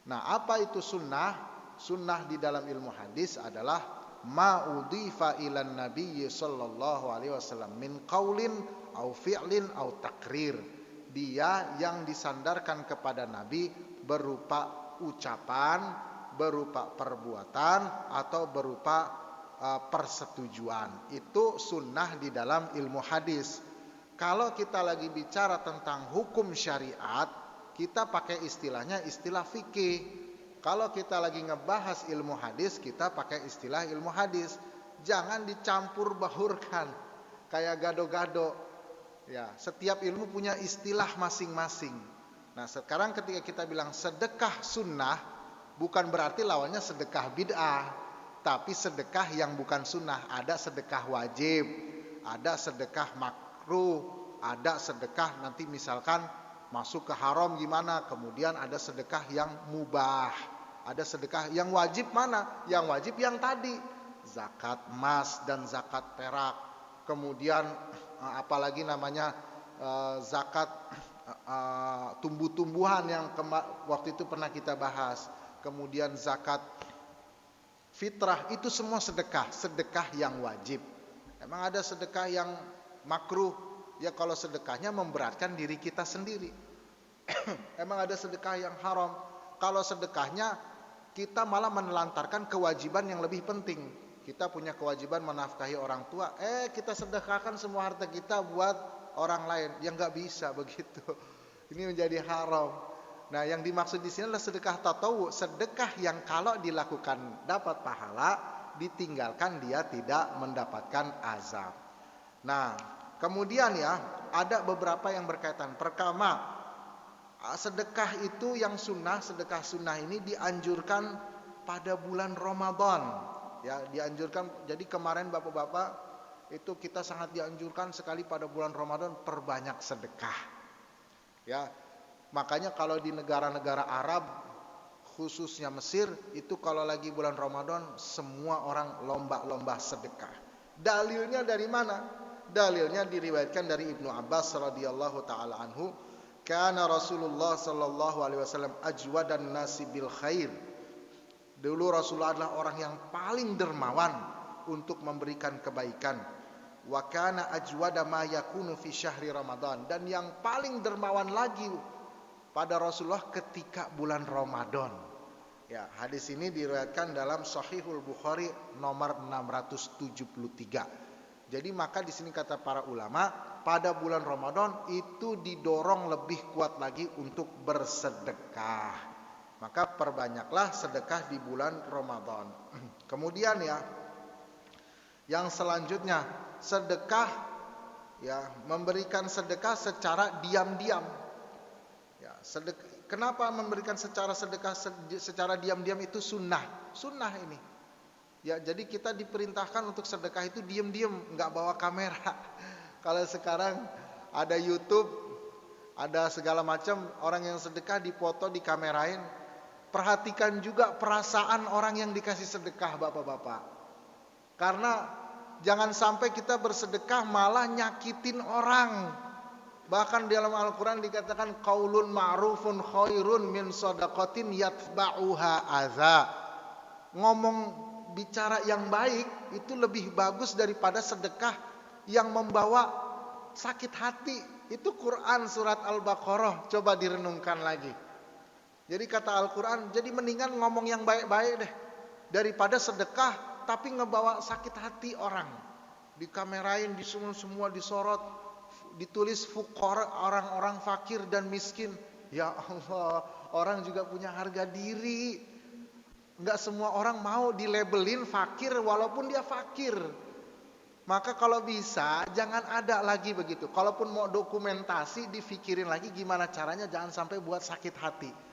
Nah, apa itu sunnah? Sunnah di dalam ilmu hadis adalah ma udhifa ilan nabiyyi sallallahu alaihi wasallam min qaulin au fi'lin au takrir. Dia yang disandarkan kepada Nabi berupa ucapan, berupa perbuatan, atau berupa persetujuan. Itu sunnah di dalam ilmu hadis. Kalau kita lagi bicara tentang hukum syariat, kita pakai istilahnya istilah fikih. Kalau kita lagi ngebahas ilmu hadis, kita pakai istilah ilmu hadis. Jangan dicampur baurkan kayak gado-gado. Ya, setiap ilmu punya istilah masing-masing. Nah, sekarang ketika kita bilang sedekah sunnah, bukan berarti lawannya sedekah bid'ah, tapi sedekah yang bukan sunnah. Ada sedekah wajib, ada sedekah makruh, ada sedekah nanti misalkan masuk ke haram gimana, kemudian ada sedekah yang mubah, ada sedekah yang wajib mana? Yang wajib yang tadi, zakat emas dan zakat perak, kemudian apalagi namanya zakat tumbuh-tumbuhan yang waktu itu pernah kita bahas, kemudian zakat fitrah, itu semua sedekah, sedekah yang wajib. Emang ada sedekah yang makruh? Ya kalau sedekahnya memberatkan diri kita sendiri. Emang ada sedekah yang haram? Kalau sedekahnya kita malah menelantarkan kewajiban yang lebih penting. Kita punya kewajiban menafkahi orang tua, kita sedekahkan semua harta kita buat orang lain. Ya nggak bisa begitu. Ini menjadi haram. Nah, yang dimaksud di sini adalah sedekah tatawu, sedekah yang kalau dilakukan dapat pahala, ditinggalkan dia tidak mendapatkan azab. Nah, kemudian ya, ada beberapa yang berkaitan. Pertama, sedekah itu yang sunnah, sedekah sunnah ini dianjurkan pada bulan Ramadan. Ya, dianjurkan. Jadi kemarin Bapak-bapak itu kita sangat dianjurkan sekali pada bulan Ramadan perbanyak sedekah. Ya. Makanya kalau di negara-negara Arab, khususnya Mesir, itu kalau lagi bulan Ramadan semua orang lomba-lomba sedekah. Dalilnya dari mana? Dalilnya diriwayatkan dari Ibnu Abbas radhiyallahu taala anhu, kana Rasulullah sallallahu alaihi wasallam ajwadan nasi bil khair. Dulu Rasulullah adalah orang yang paling dermawan untuk memberikan kebaikan. Wa kana ajwada ma yakunu fi syahri Ramadan, dan yang paling dermawan lagi pada Rasulullah ketika bulan Ramadan. Ya, hadis ini diriwayatkan dalam Sahihul Bukhari nomor 673. Jadi maka di sini kata para ulama, pada bulan Ramadan itu didorong lebih kuat lagi untuk bersedekah. Maka perbanyaklah sedekah di bulan Ramadan. Kemudian ya, yang selanjutnya sedekah, ya, memberikan sedekah secara diam-diam. Ya, kenapa memberikan secara sedekah secara diam-diam itu sunnah? Sunnah ini. Ya, jadi kita diperintahkan untuk sedekah itu diam-diam, nggak bawa kamera. Kalau sekarang ada YouTube, ada segala macam, orang yang sedekah dipoto, dikamerain. Perhatikan juga perasaan orang yang dikasih sedekah, Bapak-bapak. Karena jangan sampai kita bersedekah malah nyakitin orang. Bahkan di dalam Al-Quran dikatakan qaulun ma'rufun khairun min shadaqatin yatba'uha adza. Ngomong bicara yang baik itu lebih bagus daripada sedekah yang membawa sakit hati. Itu Quran surat Al-Baqarah, coba direnungkan lagi. Jadi kata Al-Quran, jadi mendingan ngomong yang baik-baik deh daripada sedekah tapi ngebawa sakit hati orang. Dikamerain, semua disorot, ditulis fuqara, orang-orang fakir dan miskin. Ya Allah, orang juga punya harga diri. Enggak semua orang mau dilabelin fakir walaupun dia fakir. Maka kalau bisa jangan ada lagi begitu. Kalaupun mau dokumentasi, difikirin lagi gimana caranya jangan sampai buat sakit hati.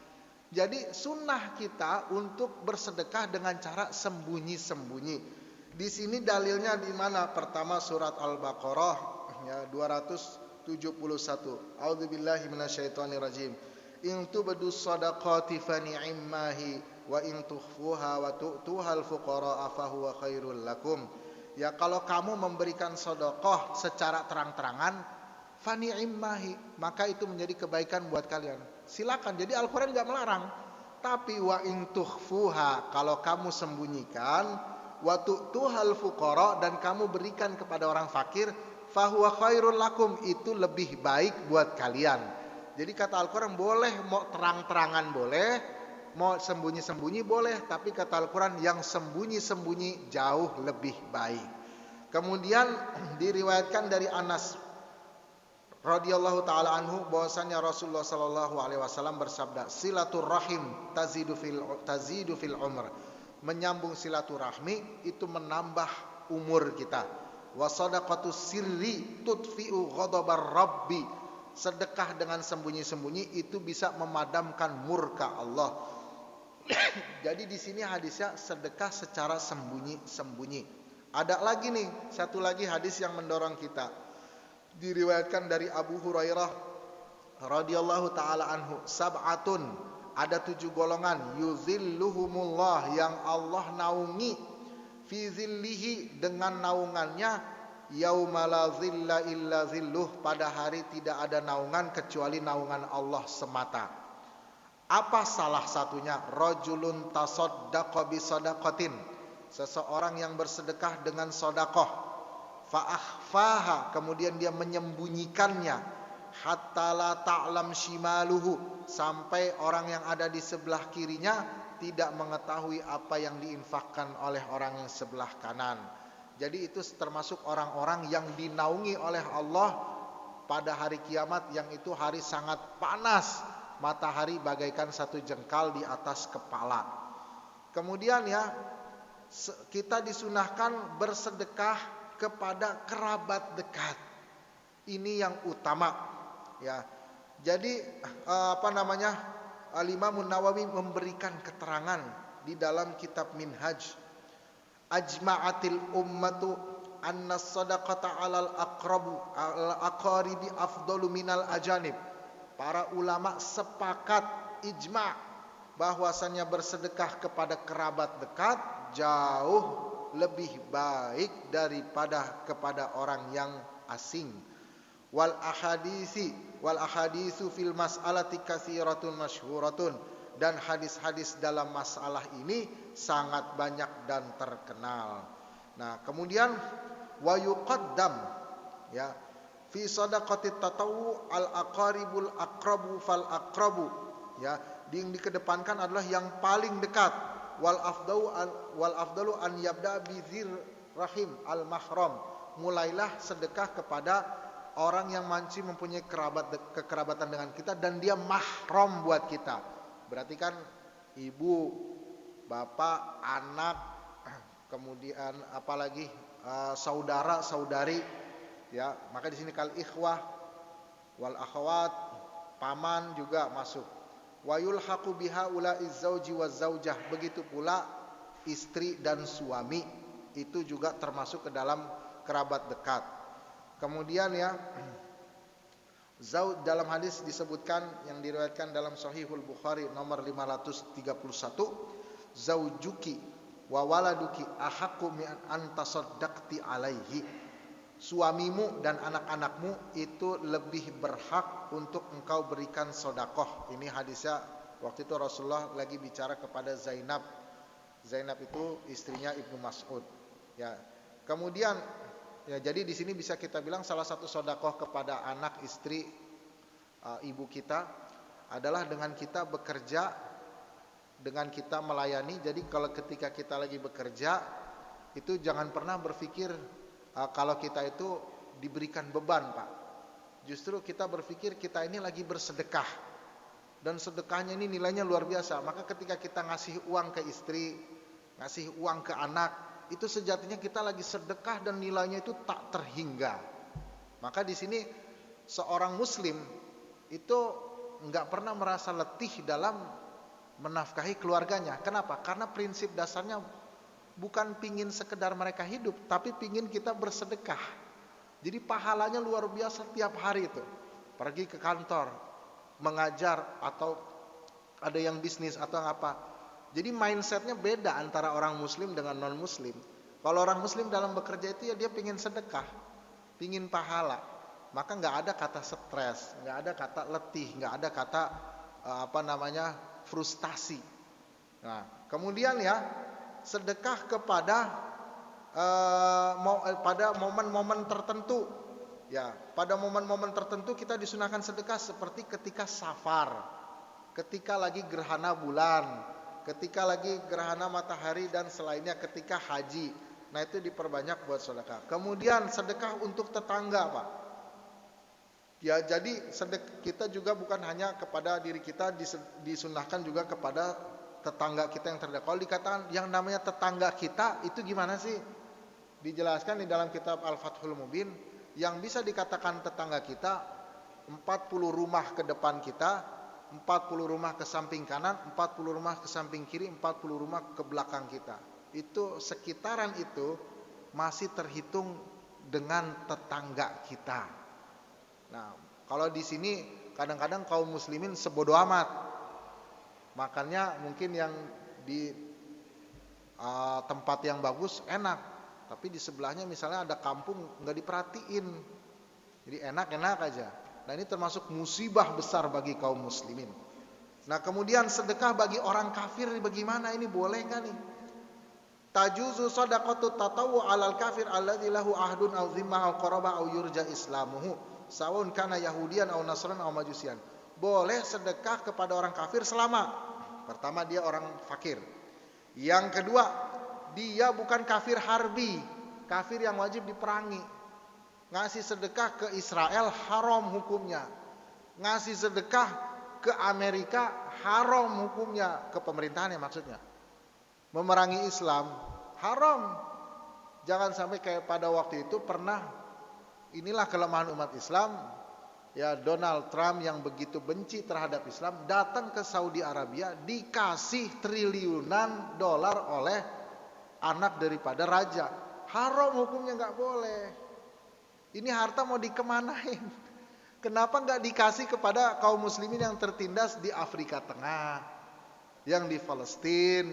Jadi sunnah kita untuk bersedekah dengan cara sembunyi-sembunyi. Di sini dalilnya di mana? Pertama surat Al-Baqarah ya 271. A'udzubillahi minasyaitonirrajim. In tubdu shadaqati fa ni'mahi wa in tukhfuha wa tu'tuhal fuqara fahuwa khairul lakum. Ya kalau kamu memberikan sedekah secara terang-terangan, fani'immahi, maka itu menjadi kebaikan buat kalian. Silakan. Jadi Al-Qur'an enggak melarang. Tapi wa in tukhfuha, kalau kamu sembunyikan, wa tu'tuhal fuqara, dan kamu berikan kepada orang fakir, fahuwa khairul lakum, itu lebih baik buat kalian. Jadi kata Al-Qur'an boleh, mau terang-terangan boleh, mau sembunyi-sembunyi boleh, tapi kata Al-Quran yang sembunyi-sembunyi jauh lebih baik. Kemudian diriwayatkan dari Anas radhiyallahu taala anhu bahwasanya Rasulullah sallallahu alaihi wasallam bersabda, silaturrahim tazidu fil umr. Menyambung silaturahmi itu menambah umur kita. Wa sadaqatus sirri tudfi'u ghadabar rabbi. Sedekah dengan sembunyi-sembunyi itu bisa memadamkan murka Allah. Jadi di sini hadisnya sedekah secara sembunyi-sembunyi. Ada lagi nih, satu lagi hadis yang mendorong kita. Diriwayatkan dari Abu Hurairah radhiyallahu taala anhu, sab'atun, ada 7 golongan, yuzilluhumullah, yang Allah naungi, fi zillihi, dengan naungannya, yauma la zilla illa zilluh, pada hari tidak ada naungan kecuali naungan Allah semata. Apa salah satunya? Rajulun tasaddaqa bi sadaqatin, seseorang yang bersedekah dengan sedekah, fa akhfaha, kemudian dia menyembunyikannya, hatta la ta'lam shimaluhu, sampai orang yang ada di sebelah kirinya tidak mengetahui apa yang diinfakkan oleh orang yang sebelah kanan. Jadi itu termasuk orang-orang yang dinaungi oleh Allah pada hari kiamat, yang itu hari sangat panas. Matahari bagaikan 1 jengkal di atas kepala. Kemudian ya, kita disunahkan bersedekah kepada kerabat dekat. Ini yang utama ya. Jadi Al-Imam Nawawi memberikan keterangan di dalam kitab Minhaj, ajma'atil ummatu anna sadaqata 'alal aqaribi afdalu minal ajanib. Para ulama sepakat ijma' bahwasannya bersedekah kepada kerabat dekat jauh lebih baik daripada kepada orang yang asing. Wal ahaditsu fil mas'alati katsiratun masyhuratun, dan hadis-hadis dalam masalah ini sangat banyak dan terkenal. Nah, kemudian wa yuqaddam ya fi sadaqatit tatawwu al aqaribul aqrabu fal aqrabu, ya, yang dikedepankan adalah yang paling dekat. Wal afdalu an yabda bi dzir rahim al mahram, mulailah sedekah kepada orang yang masih mempunyai kekerabatan dengan kita dan dia mahram buat kita. Berarti kan ibu, bapak, anak, kemudian apalagi saudara, saudari, ya. Maka di sini kal ikhwah wal akhwat, paman juga masuk. Wa yulhaqu biha ulaiz zauji waz zaujah, begitu pula istri dan suami itu juga termasuk ke dalam kerabat dekat. Kemudian ya, zauj dalam hadis disebutkan yang diriwayatkan dalam Sahihul Bukhari nomor 531, zaujuki wa waladuki ahaqqu min an tasaddaqti alaihi. Suamimu dan anak-anakmu itu lebih berhak untuk engkau berikan sedekah. Ini hadisnya waktu itu Rasulullah lagi bicara kepada Zainab. Zainab itu istrinya Ibnu Mas'ud. Ya. Kemudian ya, jadi di sini bisa kita bilang salah satu sedekah kepada anak, istri, ibu kita adalah dengan kita bekerja, dengan kita melayani. Jadi kalau ketika kita lagi bekerja itu jangan pernah berpikir kalau kita itu diberikan beban, Pak. Justru kita berpikir kita ini lagi bersedekah, dan sedekahnya ini nilainya luar biasa. Maka ketika kita ngasih uang ke istri, ngasih uang ke anak, itu sejatinya kita lagi sedekah dan nilainya itu tak terhingga. Maka di sini seorang muslim itu enggak pernah merasa letih dalam menafkahi keluarganya. Kenapa? Karena prinsip dasarnya bukan pingin sekedar mereka hidup, tapi pingin kita bersedekah. Jadi pahalanya luar biasa tiap hari itu. Pergi ke kantor, mengajar, atau ada yang bisnis atau apa. Jadi mindsetnya beda antara orang muslim dengan non muslim. Kalau orang muslim dalam bekerja itu ya dia pingin sedekah, pingin pahala, maka nggak ada kata stres, nggak ada kata letih, nggak ada kata frustasi. Nah, kemudian ya sedekah kepada pada momen-momen tertentu. Ya, pada momen-momen tertentu kita disunahkan sedekah seperti ketika safar, ketika lagi gerhana bulan, ketika lagi gerhana matahari dan selainnya, ketika haji. Nah, itu diperbanyak buat sedekah. Kemudian sedekah untuk tetangga, Pak. Ya, jadi kita juga bukan hanya kepada diri kita, disunahkan juga kepada tetangga kita yang terdekat. Kalau dikatakan yang namanya tetangga kita itu gimana sih? Dijelaskan di dalam kitab Al-Fathul Mubin, yang bisa dikatakan tetangga kita 40 rumah ke depan kita, 40 rumah ke samping kanan, 40 rumah ke samping kiri, 40 rumah ke belakang kita. Itu sekitaran itu masih terhitung dengan tetangga kita. Nah, kalau di sini kadang-kadang kaum muslimin sebodoh amat. Makanya mungkin yang di tempat yang bagus enak, tapi di sebelahnya misalnya ada kampung nggak diperhatiin, jadi enak-enak aja. Nah, ini termasuk musibah besar bagi kaum muslimin. Nah, kemudian sedekah bagi orang kafir bagaimana, ini boleh nggak nih? Tajuzu shadaqatu tatawwu 'alal kafir alladzi lahu ahdun aw dhimmah aw qaraba aw yurja islamuhu sawun kana yahudiyan aw nasran aw majusian. Boleh sedekah kepada orang kafir selama pertama dia orang fakir. Yang kedua, dia bukan kafir harbi, kafir yang wajib diperangi. Ngasih sedekah ke Israel haram hukumnya. Ngasih sedekah ke Amerika haram hukumnya, ke pemerintahannya maksudnya. Memerangi Islam haram. Jangan sampai kayak pada waktu itu pernah, inilah kelemahan umat Islam. Ya, Donald Trump yang begitu benci terhadap Islam datang ke Saudi Arabia, dikasih triliunan dolar oleh anak daripada raja. Haram hukumnya, nggak boleh. Ini harta mau dikemanain? Kenapa nggak dikasih kepada kaum muslimin yang tertindas di Afrika Tengah, yang di Palestina,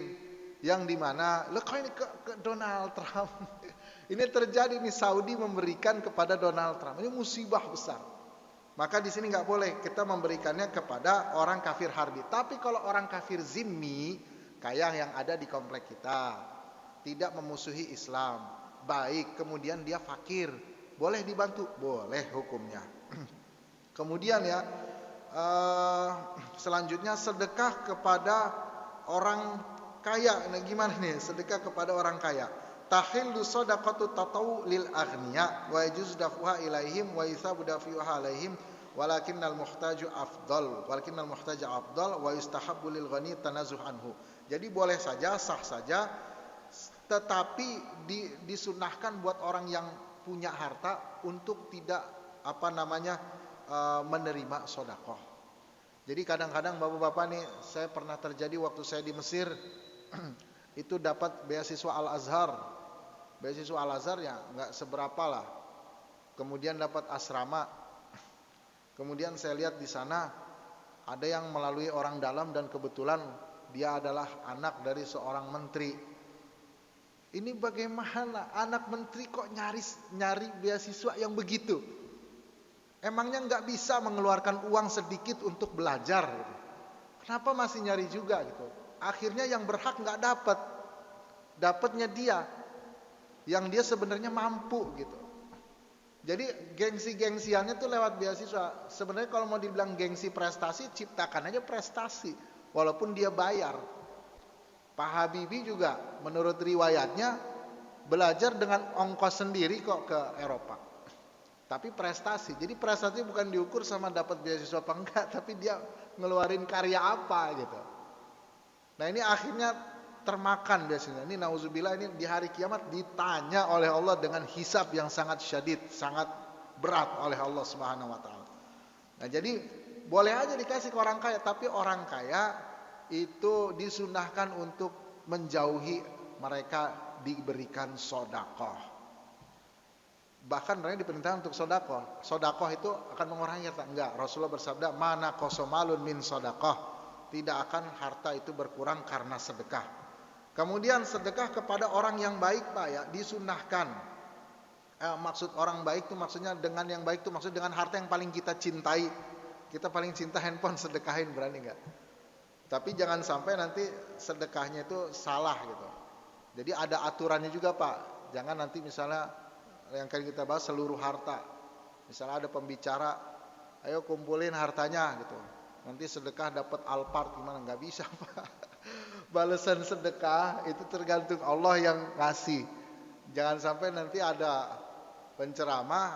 yang di mana? Loh, kok ini ke Donald Trump? Ini terjadi nih, Saudi memberikan kepada Donald Trump. Ini musibah besar. Maka di sini nggak boleh kita memberikannya kepada orang kafir harbi. Tapi kalau orang kafir zimmi, kayak yang ada di komplek kita, tidak memusuhi Islam, baik, kemudian dia fakir, boleh dibantu, boleh hukumnya. Kemudian ya, selanjutnya sedekah kepada orang kaya. Nah, gimana nih sedekah kepada orang kaya? Tahillu shadaqatu tatawu lil aghniya wa yajuz dafuha ilaihim wa yuthabu dafuha alaihim walakinnal muhtaju afdal wa yustahabbu lil ghani tanazuh anhu. Jadi boleh saja, sah saja, tetapi disunahkan buat orang yang punya harta untuk tidak menerima sedekah. Jadi kadang-kadang bapak-bapak nih, saya pernah terjadi waktu saya di Mesir itu dapat beasiswa Al-Azhar. Beasiswa Al-Azhar ya nggak seberapa lah. Kemudian dapat asrama. Kemudian saya lihat di sana ada yang melalui orang dalam dan kebetulan dia adalah anak dari seorang menteri. Ini bagaimana anak menteri kok nyari beasiswa yang begitu? Emangnya nggak bisa mengeluarkan uang sedikit untuk belajar? Gitu. Kenapa masih nyari juga gitu? Akhirnya yang berhak nggak dapat, dapatnya dia, yang dia sebenarnya mampu gitu. Jadi gengsi-gengsiannya tuh lewat beasiswa. Sebenarnya kalau mau dibilang gengsi prestasi, ciptakan aja prestasi, walaupun dia bayar. Pak Habibie juga menurut riwayatnya belajar dengan ongkos sendiri kok ke Eropa. Tapi prestasi. Jadi prestasi bukan diukur sama dapat beasiswa apa enggak, tapi dia ngeluarin karya apa gitu. Nah, ini akhirnya termakan biasanya. Ini nauzubillah, ini di hari kiamat ditanya oleh Allah dengan hisab yang sangat syadid, sangat berat oleh Allah Subhanahu wa taala. Nah, jadi boleh aja dikasih ke orang kaya, tapi orang kaya itu disunahkan untuk menjauhi mereka diberikan sedekah. Bahkan mereka diperintahkan untuk sedekah. Sedekah itu akan mengurangi harta. Enggak, Rasulullah bersabda, "Mana qasamalun min sedekah tidak akan harta itu berkurang karena sedekah. Kemudian sedekah kepada orang yang baik Pak ya, disunahkan. Maksud orang baik itu maksudnya dengan yang baik itu maksud dengan harta yang paling kita cintai. Kita paling cinta handphone, sedekahin, berani nggak? Tapi jangan sampai nanti sedekahnya itu salah gitu. Jadi ada aturannya juga Pak. Jangan nanti misalnya yang kali kita bahas seluruh harta. Misalnya ada pembicara, ayo kumpulin hartanya gitu. Nanti sedekah dapat Alphard gimana? Nggak bisa Pak. Balasan sedekah itu tergantung Allah yang ngasih. Jangan sampai nanti ada penceramah,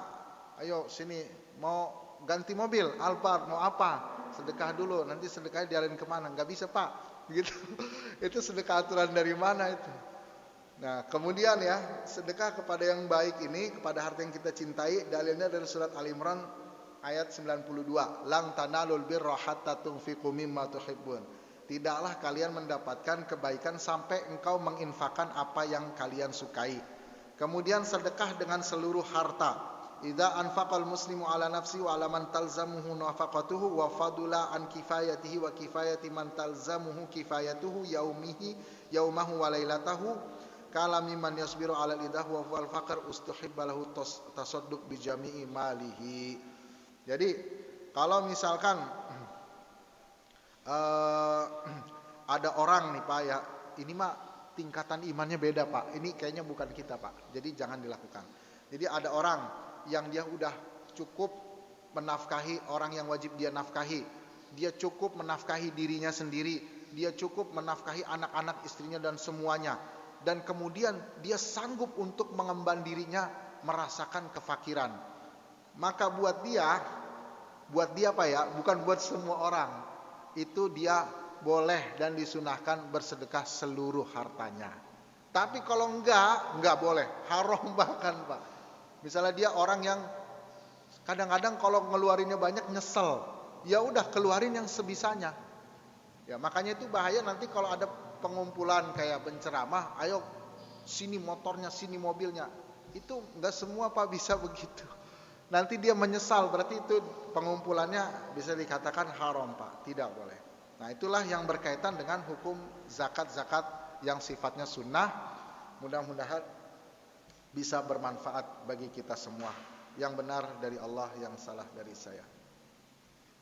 ayo sini mau ganti mobil Alphard mau apa? Sedekah dulu, nanti sedekahnya diarahin kemana? Nggak bisa Pak, gitu. Itu sedekah aturan dari mana itu? Nah kemudian ya, sedekah kepada yang baik ini, kepada harta yang kita cintai, dalilnya dari surat Al-Imran ayat 92. Lang tanalul birra hatta tunfiqu mimma tuhibbun. Tidaklah kalian mendapatkan kebaikan sampai engkau menginfakkan apa yang kalian sukai. Kemudian sedekah dengan seluruh harta. Idza anfaqal muslimu ala nafsi wa ala man talzamuhu nafaqatuhu wa fadula an kifayatihi wa kifayati man talzamuhu kifayatuhu yaumahu wa lailatahu kala mimman yasbiru ala lidah wa wal faqr ustuhibba lahu tasadduq bi jami'i malihi. Jadi kalau misalkan ada orang nih Pak ya, ini mah tingkatan imannya beda Pak. Ini kayaknya bukan kita Pak. Jadi jangan dilakukan. Jadi ada orang yang dia udah cukup menafkahi orang yang wajib dia nafkahi. Dia cukup menafkahi dirinya sendiri. Dia cukup menafkahi anak-anak istrinya dan semuanya. Dan kemudian dia sanggup untuk mengemban dirinya merasakan kefakiran. Maka buat dia Pak ya, bukan buat semua orang. Itu dia boleh dan disunahkan bersedekah seluruh hartanya. Tapi kalau enggak boleh, haram bahkan Pak. Misalnya dia orang yang kadang-kadang kalau ngeluarinnya banyak nyesel, ya udah keluarin yang sebisanya. Ya makanya itu bahaya nanti kalau ada pengumpulan kayak penceramah, ayo sini motornya, sini mobilnya. Itu enggak semua Pak bisa begitu. Nanti dia menyesal, berarti itu pengumpulannya bisa dikatakan haram Pak, tidak boleh. Nah itulah yang berkaitan dengan hukum zakat-zakat yang sifatnya sunnah. Mudah-mudahan bisa bermanfaat bagi kita semua. Yang benar dari Allah, yang salah dari saya.